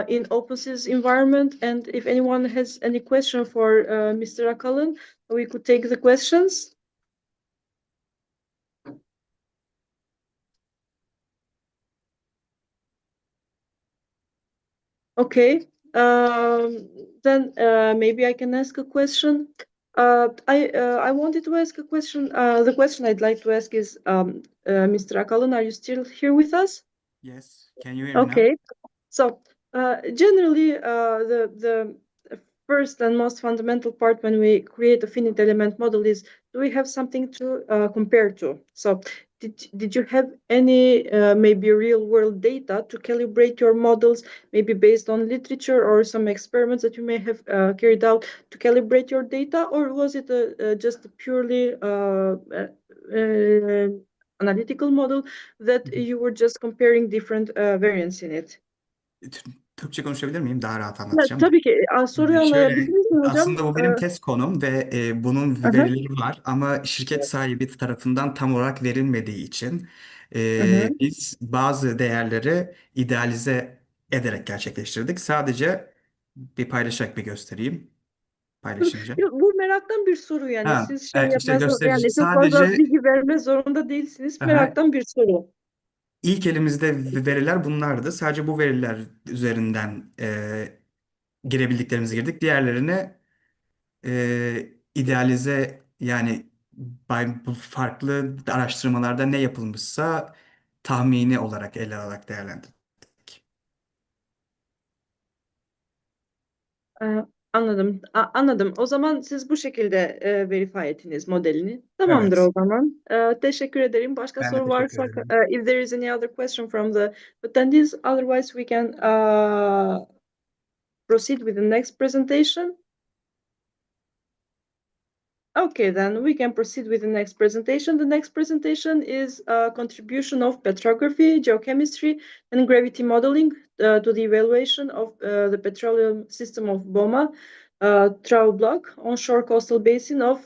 in OpenSys environment. And if anyone has any question for Mr. Akalın, we could take the questions. Okay, then maybe I can ask a question. I wanted to ask a question. The question I'd like to ask is, Mr. Akalın, are you still here with us? Yes. Can you hear me now? Okay. So generally, the first and most fundamental part when we create a finite element model is, do we have something to compare to? So did you have any maybe real world data to calibrate your models, maybe based on literature or some experiments that you may have carried out to calibrate your data, or was it just a purely analytical model that you were just comparing different variants in it? Türkçe konuşabilir miyim? Daha rahat Ya, anlatacağım. tabii ki soruyu Şöyle, anlayabildiniz mi hocam? aslında bu benim test konum ve bunun Aha. verileri var ama şirket sahibi tarafından tam olarak verilmediği için Hı. biz bazı değerleri idealize ederek gerçekleştirdik. Sadece bir paylaşarak bir göstereyim. Paylaşınca. Yok, bu meraktan bir soru yani. Ha, Siz şey işte yapmaz, gösterici. yani çok fazla Sadece bilgi verme zorunda değilsiniz. Meraktan bir soru. ilk elimizde veriler bunlardı. Sadece bu veriler üzerinden girebildiklerimizi girdik. Diğerlerine idealize yani bu farklı araştırmalarda ne yapılmışsa tahmini olarak ele alarak değerlendirdik. Anladım. Anladım. O zaman siz bu şekilde verify ettiniz modelini. Tamamdır Evet. o zaman. Teşekkür ederim. Başka Ben de soru teşekkür varsa, ederim. if there is any other question from the attendees, otherwise we can proceed with the next presentation. Okay, then we can proceed with the next presentation. The next presentation is a contribution of petrography, geochemistry, and gravity modeling to the evaluation of the petroleum system of Boma, Trau Block, onshore coastal basin of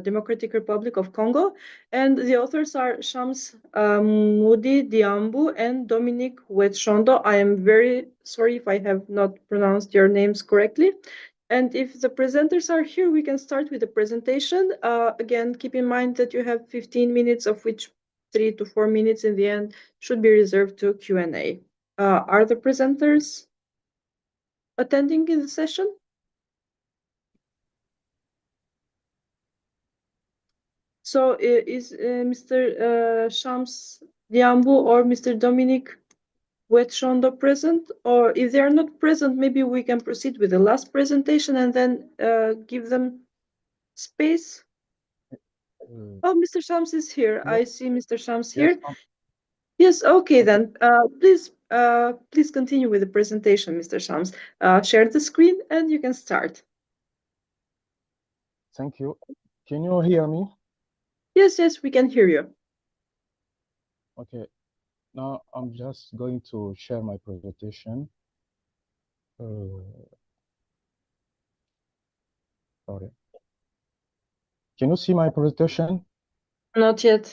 Democratic Republic of Congo. And the authors are Shams Moudi Diambu and Dominique Wetshondo. I am very sorry if I have not pronounced your names correctly. And if the presenters are here, we can start with the presentation. Again, keep in mind that you have 15 minutes, of which 3 to 4 minutes in the end should be reserved to Q&A. Are the presenters attending in the session? So is Mr. Shams Diambu or Mr. Dominique Wetshondo present? Or if they are not present, maybe we can proceed with the last presentation and then give them space. Oh, Mr. Shams is here. I see Mr. Shams Yes, here. Yes, okay then. Please continue with the presentation, Mr. Shams. Share the screen and you can start. thank you. Can you hear me? Yes, we can hear you. Okay. Now I'm just going to share my presentation. Sorry. Can you see my presentation? Not yet.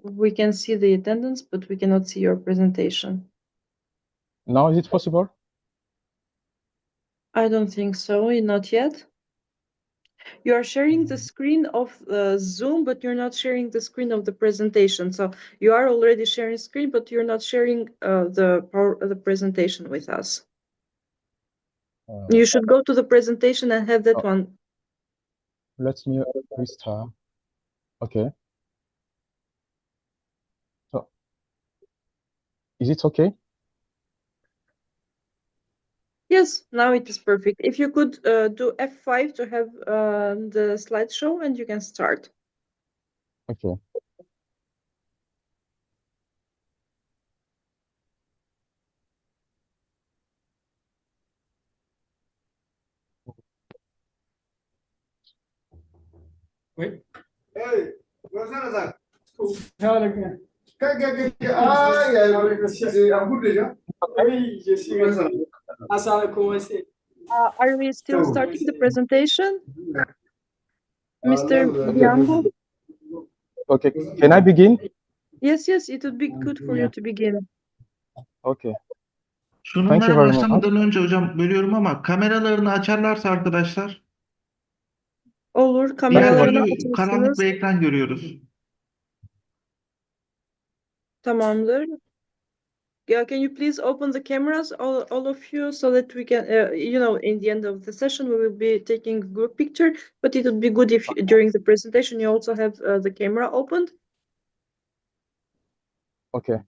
We can see the attendance, but we cannot see your presentation. Now is it possible? I don't think so, not yet. You are sharing the screen of Zoom, but you're not sharing the screen of the presentation. So you are already sharing screen, but you're not sharing the presentation with us. You should go to the presentation and have that one. Let me restart. Okay. So, is it okay? Yes, now it is perfect. If you could do F5 to have the slideshow and you can start. Okay. Wait. Hey, Nursena sen. Selamünaleyküm. Ay, I'm good déjà. Oui, je suis Nursena. Are we still starting the presentation? Mr. No, Diambo? Okay. Can I begin? Yes, it would be good for you to begin. Okay. Sunumlara very much. başlamadan önce hocam bölüyorum ama kameralarını açarlarsa arkadaşlar Olur, bir kameralarını sürü karanlık açmışsınız. bir ekran görüyoruz. Tamamdır. Yeah, can you please open the cameras, all of you, so that we can, in the end of the session, we will be taking a group picture, but it would be good if during the presentation you also have the camera opened. Okay.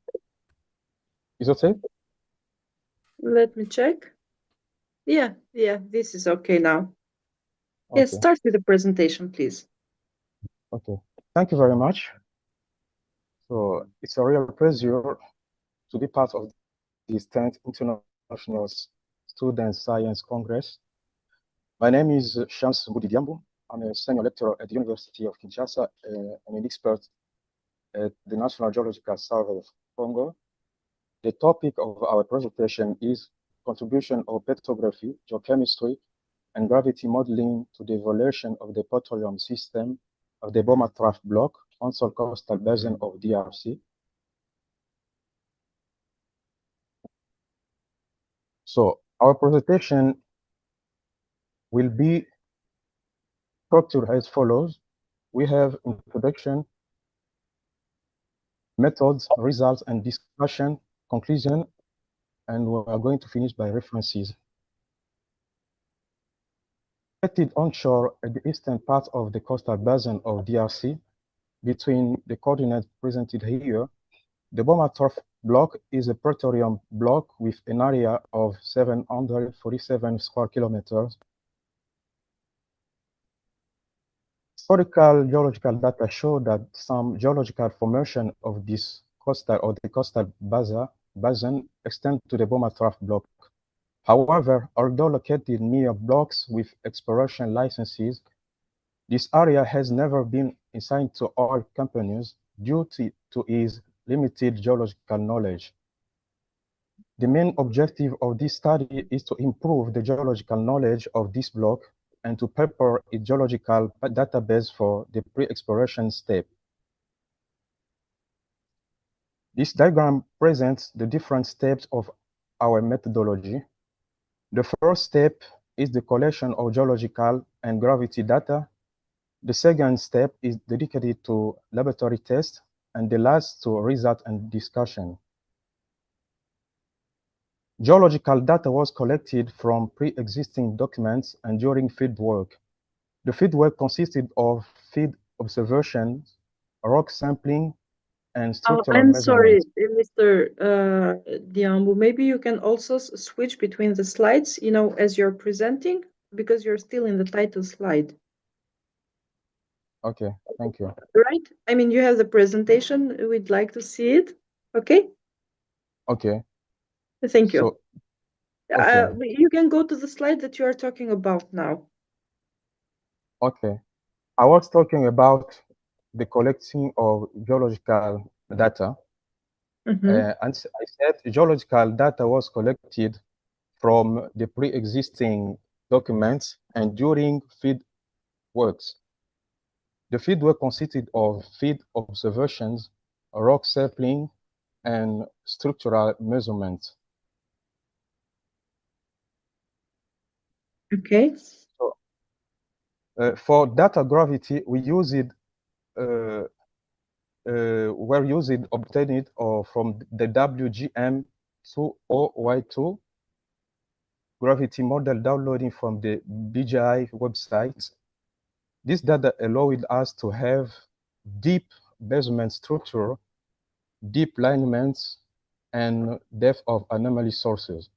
Is it okay? Let me check. Yeah, this is okay now. Okay. Yes, start with the presentation, please. Okay. Thank you very much. So it's a real pleasure to be part of this 10th International Student Science Congress. My name is Shams Diambo. I'm a senior lecturer at the University of Kinshasa and an expert at the National Geological Survey of Congo. The topic of our presentation is contribution of petrography, geochemistry, and gravity modeling to the evaluation of the petroleum system of the Boma Trough block on the coastal basin of DRC. So our presentation will be structured as follows. We have introduction, methods, results, and discussion, conclusion, and we are going to finish by references. Located onshore at the eastern part of the coastal basin of DRC, between the coordinates presented here, the Boma Trough block is a petroleum block with an area of 747 square kilometers. Historical geological data show that some geological formation of this coastal basin extend to the Boma Trough block. However, although located near blocks with exploration licenses, this area has never been assigned to oil companies due to its limited geological knowledge. The main objective of this study is to improve the geological knowledge of this block and to prepare a geological database for the pre-exploration step. This diagram presents the different steps of our methodology. The first step is the collection of geological and gravity data. The second step is dedicated to laboratory tests, and the last to result and discussion. Geological data was collected from pre-existing documents and during field work. The field work consisted of field observations, rock sampling, and structural I'm sorry, measurements. Mr. Diambo. Maybe you can also switch between the slides, as you're presenting, because you're still in the title slide. Okay, thank you. Right? I mean, you have the presentation. We'd like to see it. Okay? Okay, Thank you. so okay, You can go to the slide that you are talking about now. okay. I was talking about the collecting of geological data, Mhm. and I said geological data was collected from the pre-existing documents and during field works. The field work consisted of field observations, rock sampling, and structural measurements. Okay. So, for data gravity, we use it. We're using obtained it from the WGM20Y2 gravity model downloading from the BGI website. This data allowed us to have deep basement structure, deep lineaments, and depth of anomaly sources.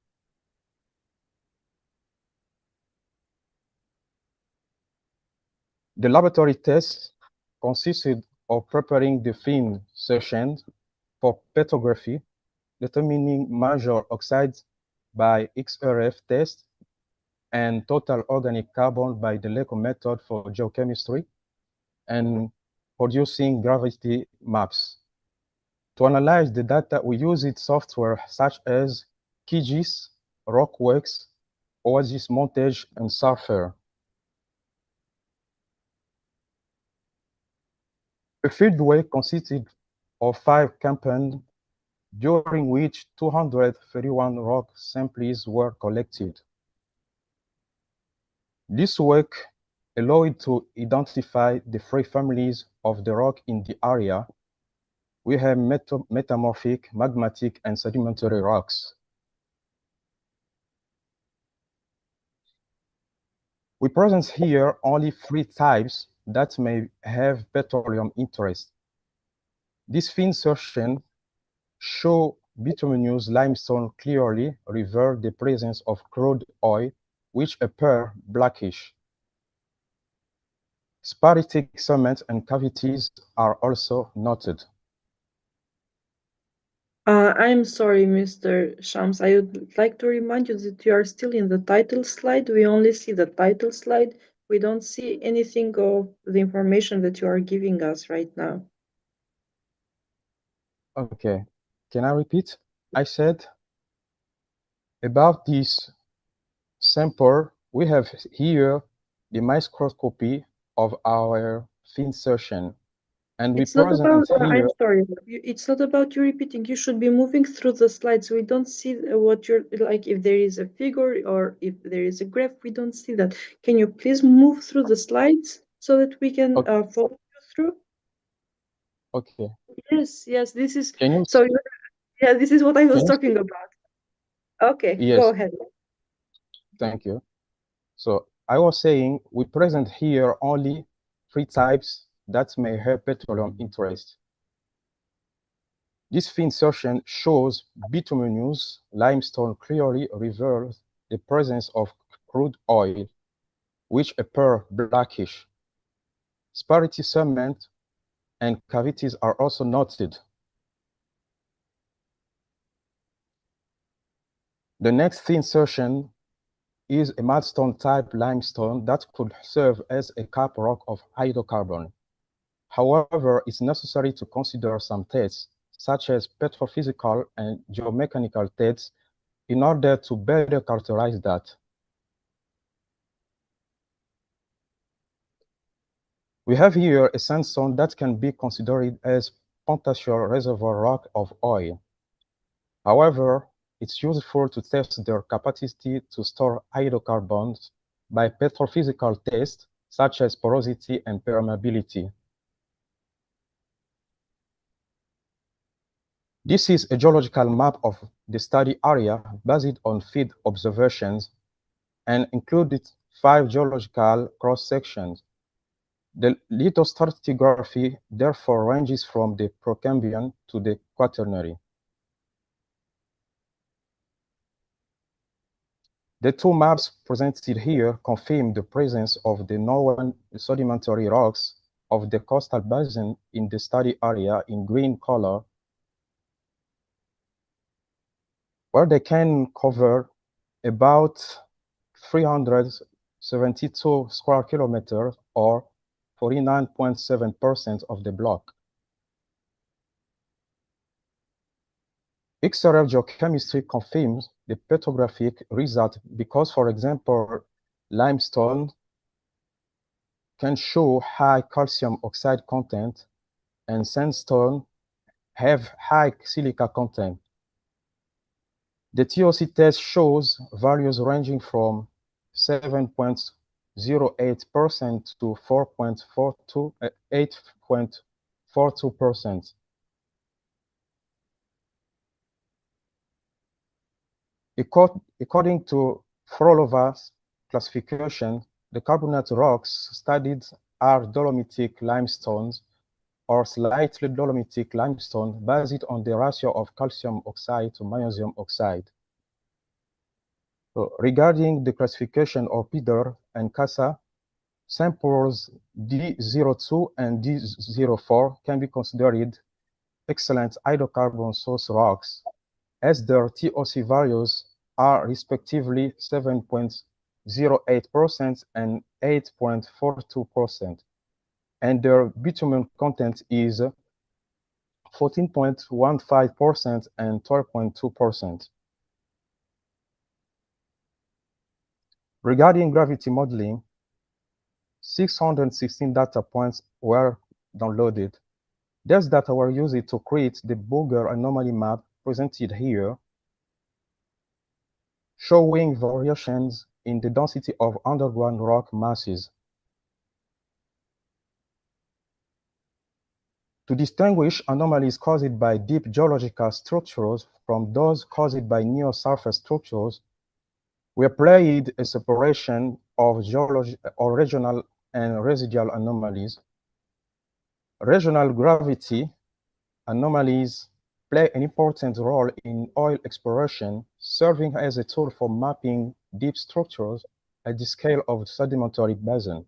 The laboratory tests consisted of preparing the thin sessions for petrography, determining major oxides by XRF test, and total organic carbon by the LECO method for geochemistry, and producing gravity maps. To analyze the data, we used software such as QGIS, Rockworks, Oasis Montage, and Surfer. The fieldwork consisted of 5 campaigns, during which 231 rock samples were collected. This work allowed to identify the 3 families of the rock in the area. We have metamorphic, magmatic, and sedimentary rocks. We present here only 3 types that may have petroleum interest. This thin section show bituminous limestone clearly reveal the presence of crude oil, which appear blackish. Sparitic cement and cavities are also noted. I'm sorry, Mr. Shams. I would like to remind you that you are still in the title slide. We only see the title slide. We don't see anything of the information that you are giving us right now. Okay, can I repeat? I said about this sample, we have here the microscopy of our thin section. And It's not about, I'm here. sorry, it's not about you repeating. You should be moving through the slides. We don't see what you're like, if there is a figure or if there is a graph, we don't see that. Can you please move through the slides so that we can follow you through? Okay. Yes, this is, Can you, so yeah, this is what I was can you talking about. Okay, Yes. go ahead. Thank you. So I was saying we present here only 3 types that may have petroleum interest. This thin section shows bituminous limestone clearly reveals the presence of crude oil, which appear blackish. Sparity cement and cavities are also noted. The next thin section is a mudstone type limestone that could serve as a cap rock of hydrocarbon. However, it's necessary to consider some tests, such as petrophysical and geomechanical tests, in order to better characterize that. We have here a sandstone that can be considered as potential reservoir rock of oil. However, it's useful to test their capacity to store hydrocarbons by petrophysical tests, such as porosity and permeability. This is a geological map of the study area based on field observations and included 5 geological cross-sections. The lithostratigraphy therefore ranges from the Precambrian to the Quaternary. The 2 maps presented here confirm the presence of the known sedimentary rocks of the coastal basin in the study area in green color, where they can cover about 372 square kilometers or 49.7% of the block. Exterior geochemistry confirms the petrographic result because, for example, limestone can show high calcium oxide content and sandstone have high silica content. The TOC test shows values ranging from 7.08% to 8.42%. According to Frolova's classification, the carbonate rocks studied are dolomitic limestones or slightly dolomitic limestone based on the ratio of calcium oxide to magnesium oxide. So regarding the classification of Pider and Casa, samples D02 and D04 can be considered excellent hydrocarbon source rocks, as their TOC values are respectively 7.08% and 8.42%, and their bitumen content is 14.15% and 12.2%. Regarding gravity modeling, 616 data points were downloaded. These data were used to create the Boger anomaly map presented here, showing variations in the density of underground rock masses. To distinguish anomalies caused by deep geological structures from those caused by near-surface structures, we applied a separation of regional and residual anomalies. Regional gravity anomalies play an important role in oil exploration, serving as a tool for mapping deep structures at the scale of the sedimentary basin.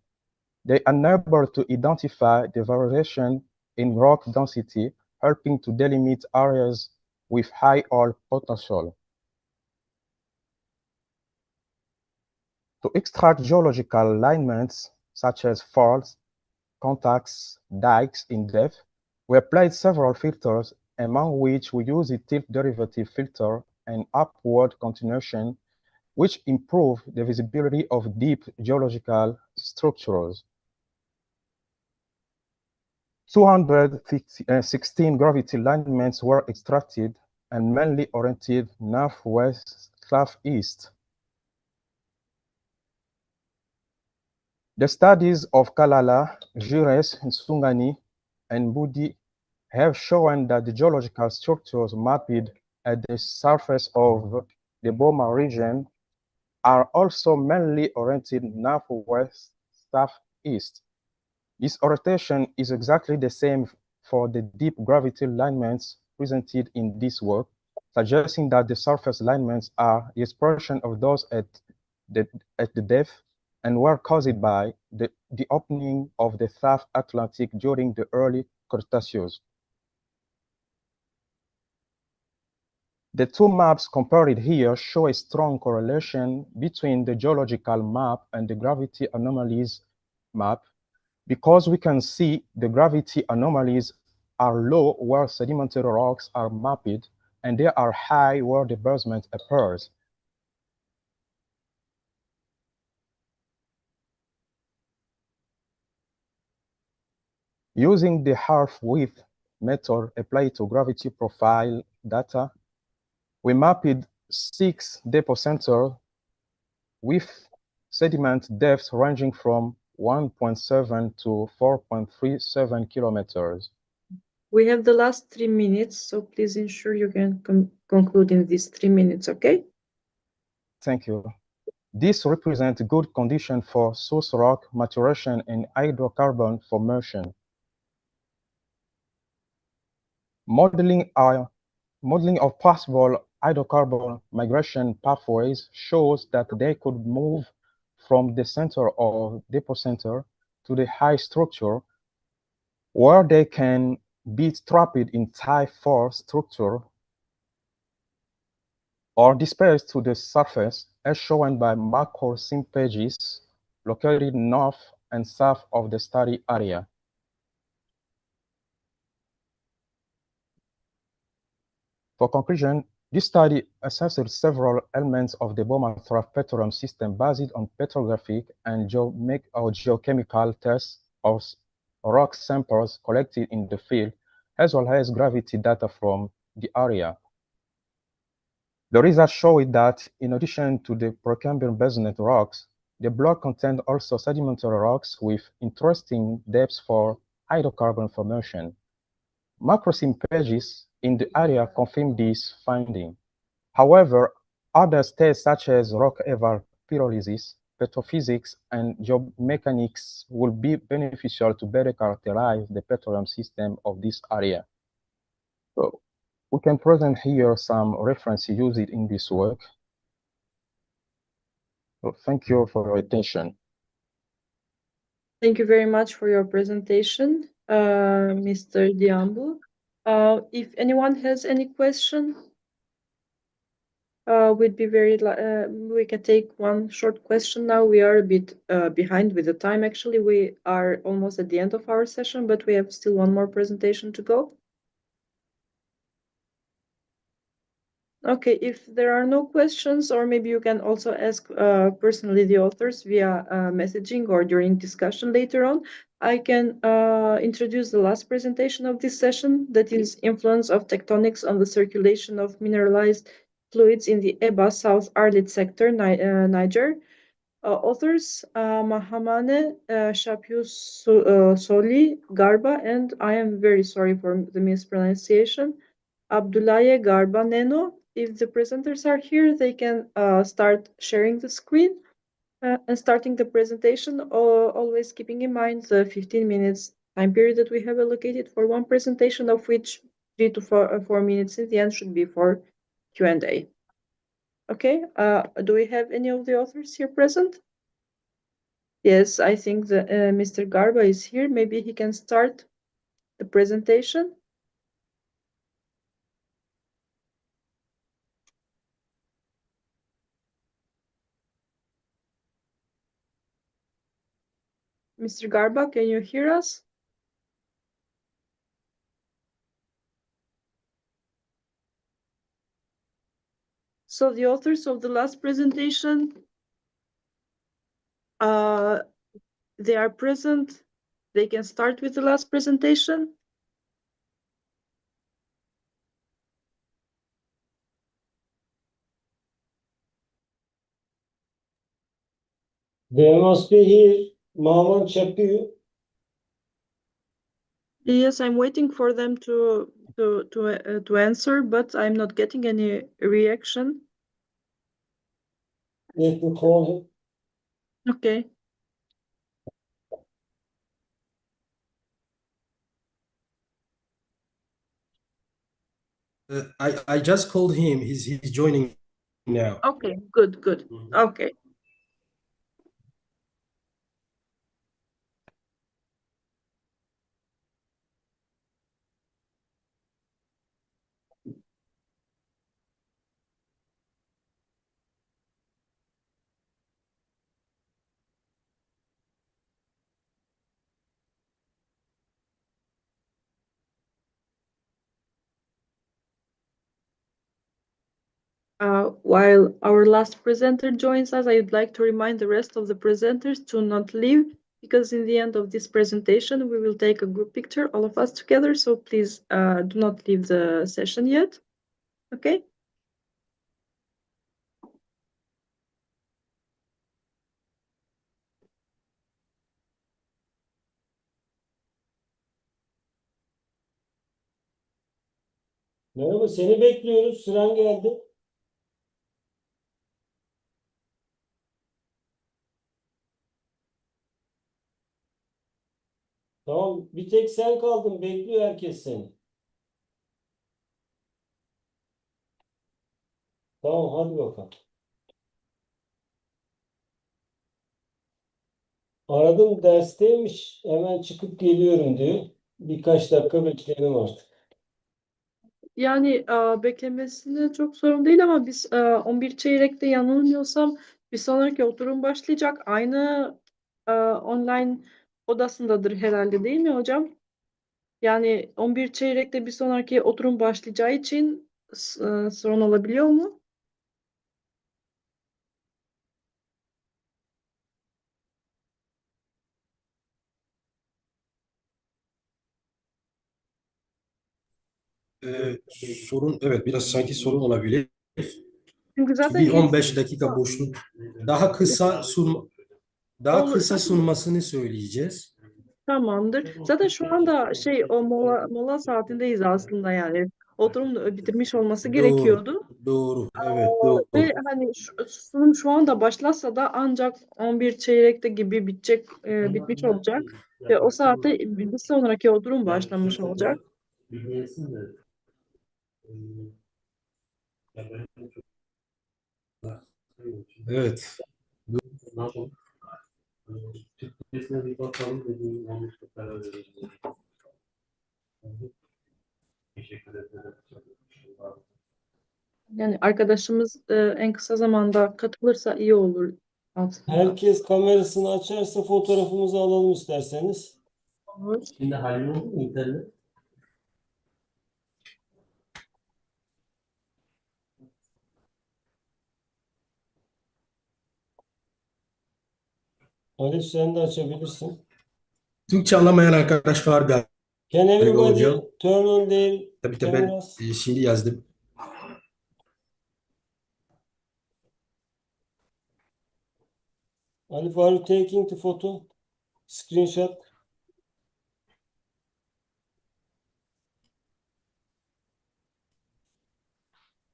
They enable to identify the variation in rock density, helping to delimit areas with high oil potential. To extract geological alignments such as faults, contacts, dikes in depth, we applied several filters, among which we use a tilt derivative filter and upward continuation, which improve the visibility of deep geological structures. 216 gravity alignments were extracted and mainly oriented northwest-southeast. The studies of Kalala, Gires, Sungani, and Budi have shown that the geological structures mapped at the surface of the Boma region are also mainly oriented northwest-southeast. This orientation is exactly the same for the deep gravity alignments presented in this work, suggesting that the surface alignments are the expression of those at the depth and were caused by the opening of the South Atlantic during the early Cretaceous. The two maps compared here show a strong correlation between the geological map and the gravity anomalies map, because we can see the gravity anomalies are low where sedimentary rocks are mapped, and they are high where the basement appears. Using the half-width method applied to gravity profile data, we mapped 6 depot centers with sediment depths ranging from 1.7 to 4.37 kilometers. We have the last 3 minutes, so please ensure you can conclude in these 3 minutes, okay? Thank you. This represents good condition for source rock maturation and hydrocarbon formation. Modeling of possible hydrocarbon migration pathways shows that they could move from the center of depot center to the high structure where they can be trapped in type 4 structure or dispersed to the surface as shown by macro pages located north and south of the study area. For conclusion, this study assessed several elements of the Bowman-Thorpe petroleum system based on petrographic and geochemical tests of rock samples collected in the field, as well as gravity data from the area. The results showed that in addition to the Precambrian basement rocks, the block contained also sedimentary rocks with interesting depths for hydrocarbon formation. Macrocene pages in the area confirm this finding. However, other tests such as rock pyrolysis, petrophysics, and geomechanics will be beneficial to better characterize the petroleum system of this area. So we can present here some references used in this work. So thank you for your attention. Thank you very much for your presentation, Mr. Diambu. If anyone has any question, we'd be we can take one short question now. We are a bit behind with the time. Actually, we are almost at the end of our session, but we have still one more presentation to go. Okay, if there are no questions, or maybe you can also ask personally the authors via messaging or during discussion later on, I can introduce the last presentation of this session, that is Influence of Tectonics on the Circulation of Mineralized Fluids in the Eba South Arlit sector, Niger. Authors Mahamane Shapyu Soli Garba, and I am very sorry for the mispronunciation, Abdullaye Garba Neno. If the presenters are here, they can start sharing the screen and starting the presentation, always keeping in mind the 15 minutes time period that we have allocated for one presentation, of which 3 to 4 minutes in the end should be for Q&A. Okay, do we have any of the authors here present? Yes, I think that Mr. Garba is here. Maybe he can start the presentation. Mr. Garba, can you hear us? So the authors of the last presentation, they are present. They can start with the last presentation. They must be here. Maman Çapıyor. Yes, I'm waiting for them to answer, but I'm not getting any reaction. Let me call him. Okay. I just called him. He's joining now. Okay, good. Okay. While our last presenter joins us, I would like to remind the rest of the presenters to not leave, because in the end of this presentation, we will take a group picture, all of us together. So please do not leave the session yet. Okay? Merhaba, seni bekliyoruz. Sıran geldi. Tamam, bir tek sen kaldın. Bekliyor herkes seni. Tamam, hadi bakalım. Aradım, dersteymiş. Hemen çıkıp geliyorum diyor. birkaç dakika bekleyelim artık. Yani beklemesine çok sorun değil ama biz 11 çeyrekte yanılmıyorsam bir sonraki oturum başlayacak. Aynı online odasındadır herhalde değil mi hocam? Yani 11 çeyrekte bir sonraki oturum başlayacağı için sorun olabiliyor mu? Sorun evet biraz sanki sorun olabilir. Çünkü zaten Bir 15 dakika boşluk. Daha kısa daha Olur. kısa sunmasını söyleyeceğiz. Tamamdır. Zaten şu anda o mola saatindeyiz aslında yani. Oturum bitirmiş olması gerekiyordu. Doğru. Evet, Ve doğru. hani sunum şu anda başlasa da ancak 11 çeyrekte gibi bitmiş olacak. Ve o saatte bir sonraki oturum başlamış olacak. Evet. Yani arkadaşımız en kısa zamanda katılırsa iyi olur aslında. Herkes kamerasını açarsa fotoğrafımızı alalım isterseniz. Olur. Şimdi Halil'in internet. Halil sen de açabilirsin. Türkçe anlamayan arkadaş var galiba Can everybody hocam. turn on their Tabii ben cameras? şimdi yazdım. Alif, are you taking the photo? Screenshot.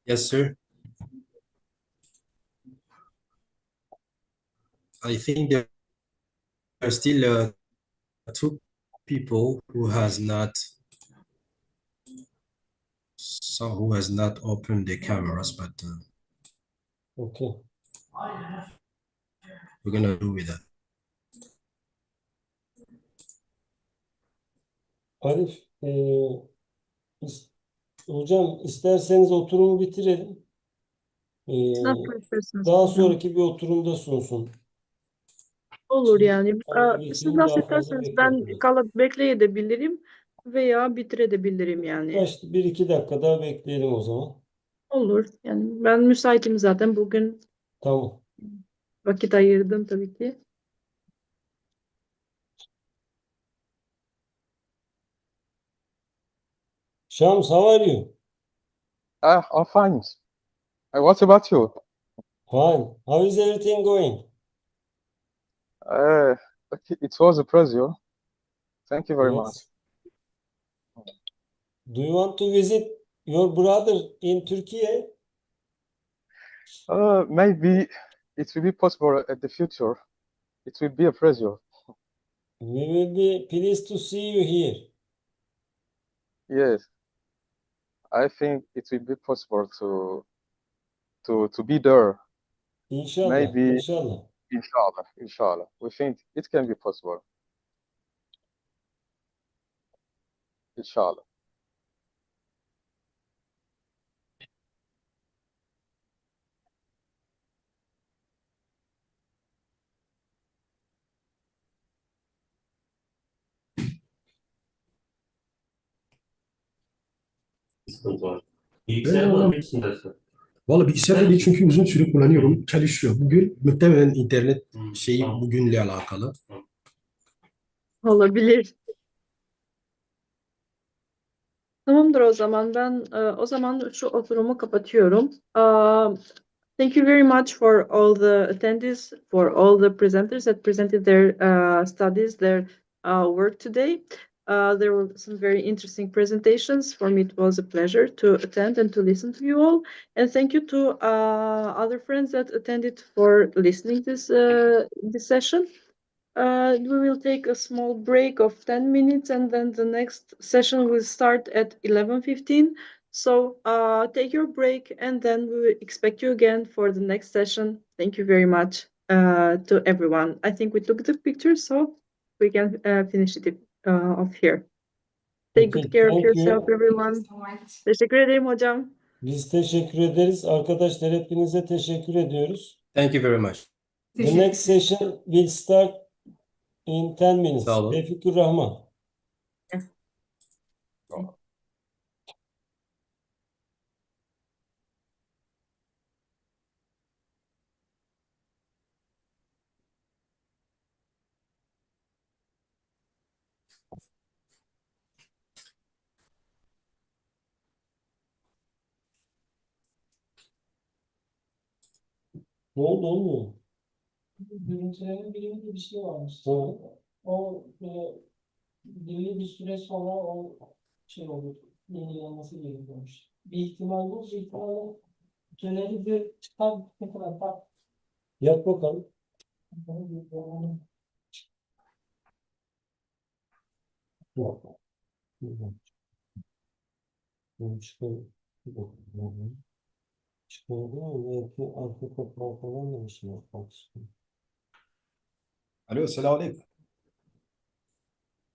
Yes, sir. I think there are still two people who has not opened their cameras, but Okay. we're gonna do with that. Alif, hocam isterseniz oturumu bitirelim. Nasıl isterseniz Daha hocam. sonraki bir oturumda sunsun. Olur yani. Araya Siz geçelim, nasıl daha fazla isterseniz ben bekletmeyelim. kalıp bekleyebilirim veya bitirebilirim yani. Bir iki dakika daha bekleyelim o zaman. Olur. Yani ben müsaitim zaten. Bugün Tamam. vakit ayırdım tabii ki. Shams, how are you? I'm fine. What about you? Fine. How is everything going? It was a pleasure. Thank you very much. Yes. Do you want to visit your brother in Turkey? Maybe it will be possible at the future. It will be a pleasure. We will be pleased to see you here. Yes, I think it will be possible to be there. İnşallah, Maybe, inşallah. inshallah. We think it can be possible. Inshallah. Sıkıntı var. Bilgisayarda mı hepsinde dersin? Vallahi bilgisayarda değil çünkü uzun süre kullanıyorum. Çalışıyor. Bugün muhtemelen internet şeyi Tamam. bugünle alakalı. Olabilir. Tamamdır o zaman. Ben o zaman şu oturumu kapatıyorum. Thank you very much for all the attendees, for all the presenters that presented their studies, their work today. There were some very interesting presentations. For me, it was a pleasure to attend and to listen to you all. And thank you to other friends that attended for listening this session. We will take a small break of 10 minutes and then the next session will start at 11:15. So take your break and then we will expect you again for the next session. Thank you very much to everyone. I think we took the picture, so we can finish it off here. Take Okay, good care of thank yourself, you. everyone. So much. Teşekkür ederim hocam. Biz teşekkür ederiz. Arkadaşlar hepinize teşekkür ediyoruz. Thank you very much. The next session will start in 10 minutes. Sağ olun. Tevfikür Rahman. Ne oldu olmuyor? Görüntülerin biriminde bir şey varmış. Hı. O belirli bir süre sonra o şey olur. Yenilenmesi gerekiyormuş. Bir ihtimal bu. Bir ihtimalle geneli bir çıkar ne kadar fark. Yap bakalım. Yok. Yok. Çıkardı ama belki arka kapağı falan da bir şey yapmak istiyor. Alo, selamünaleyküm.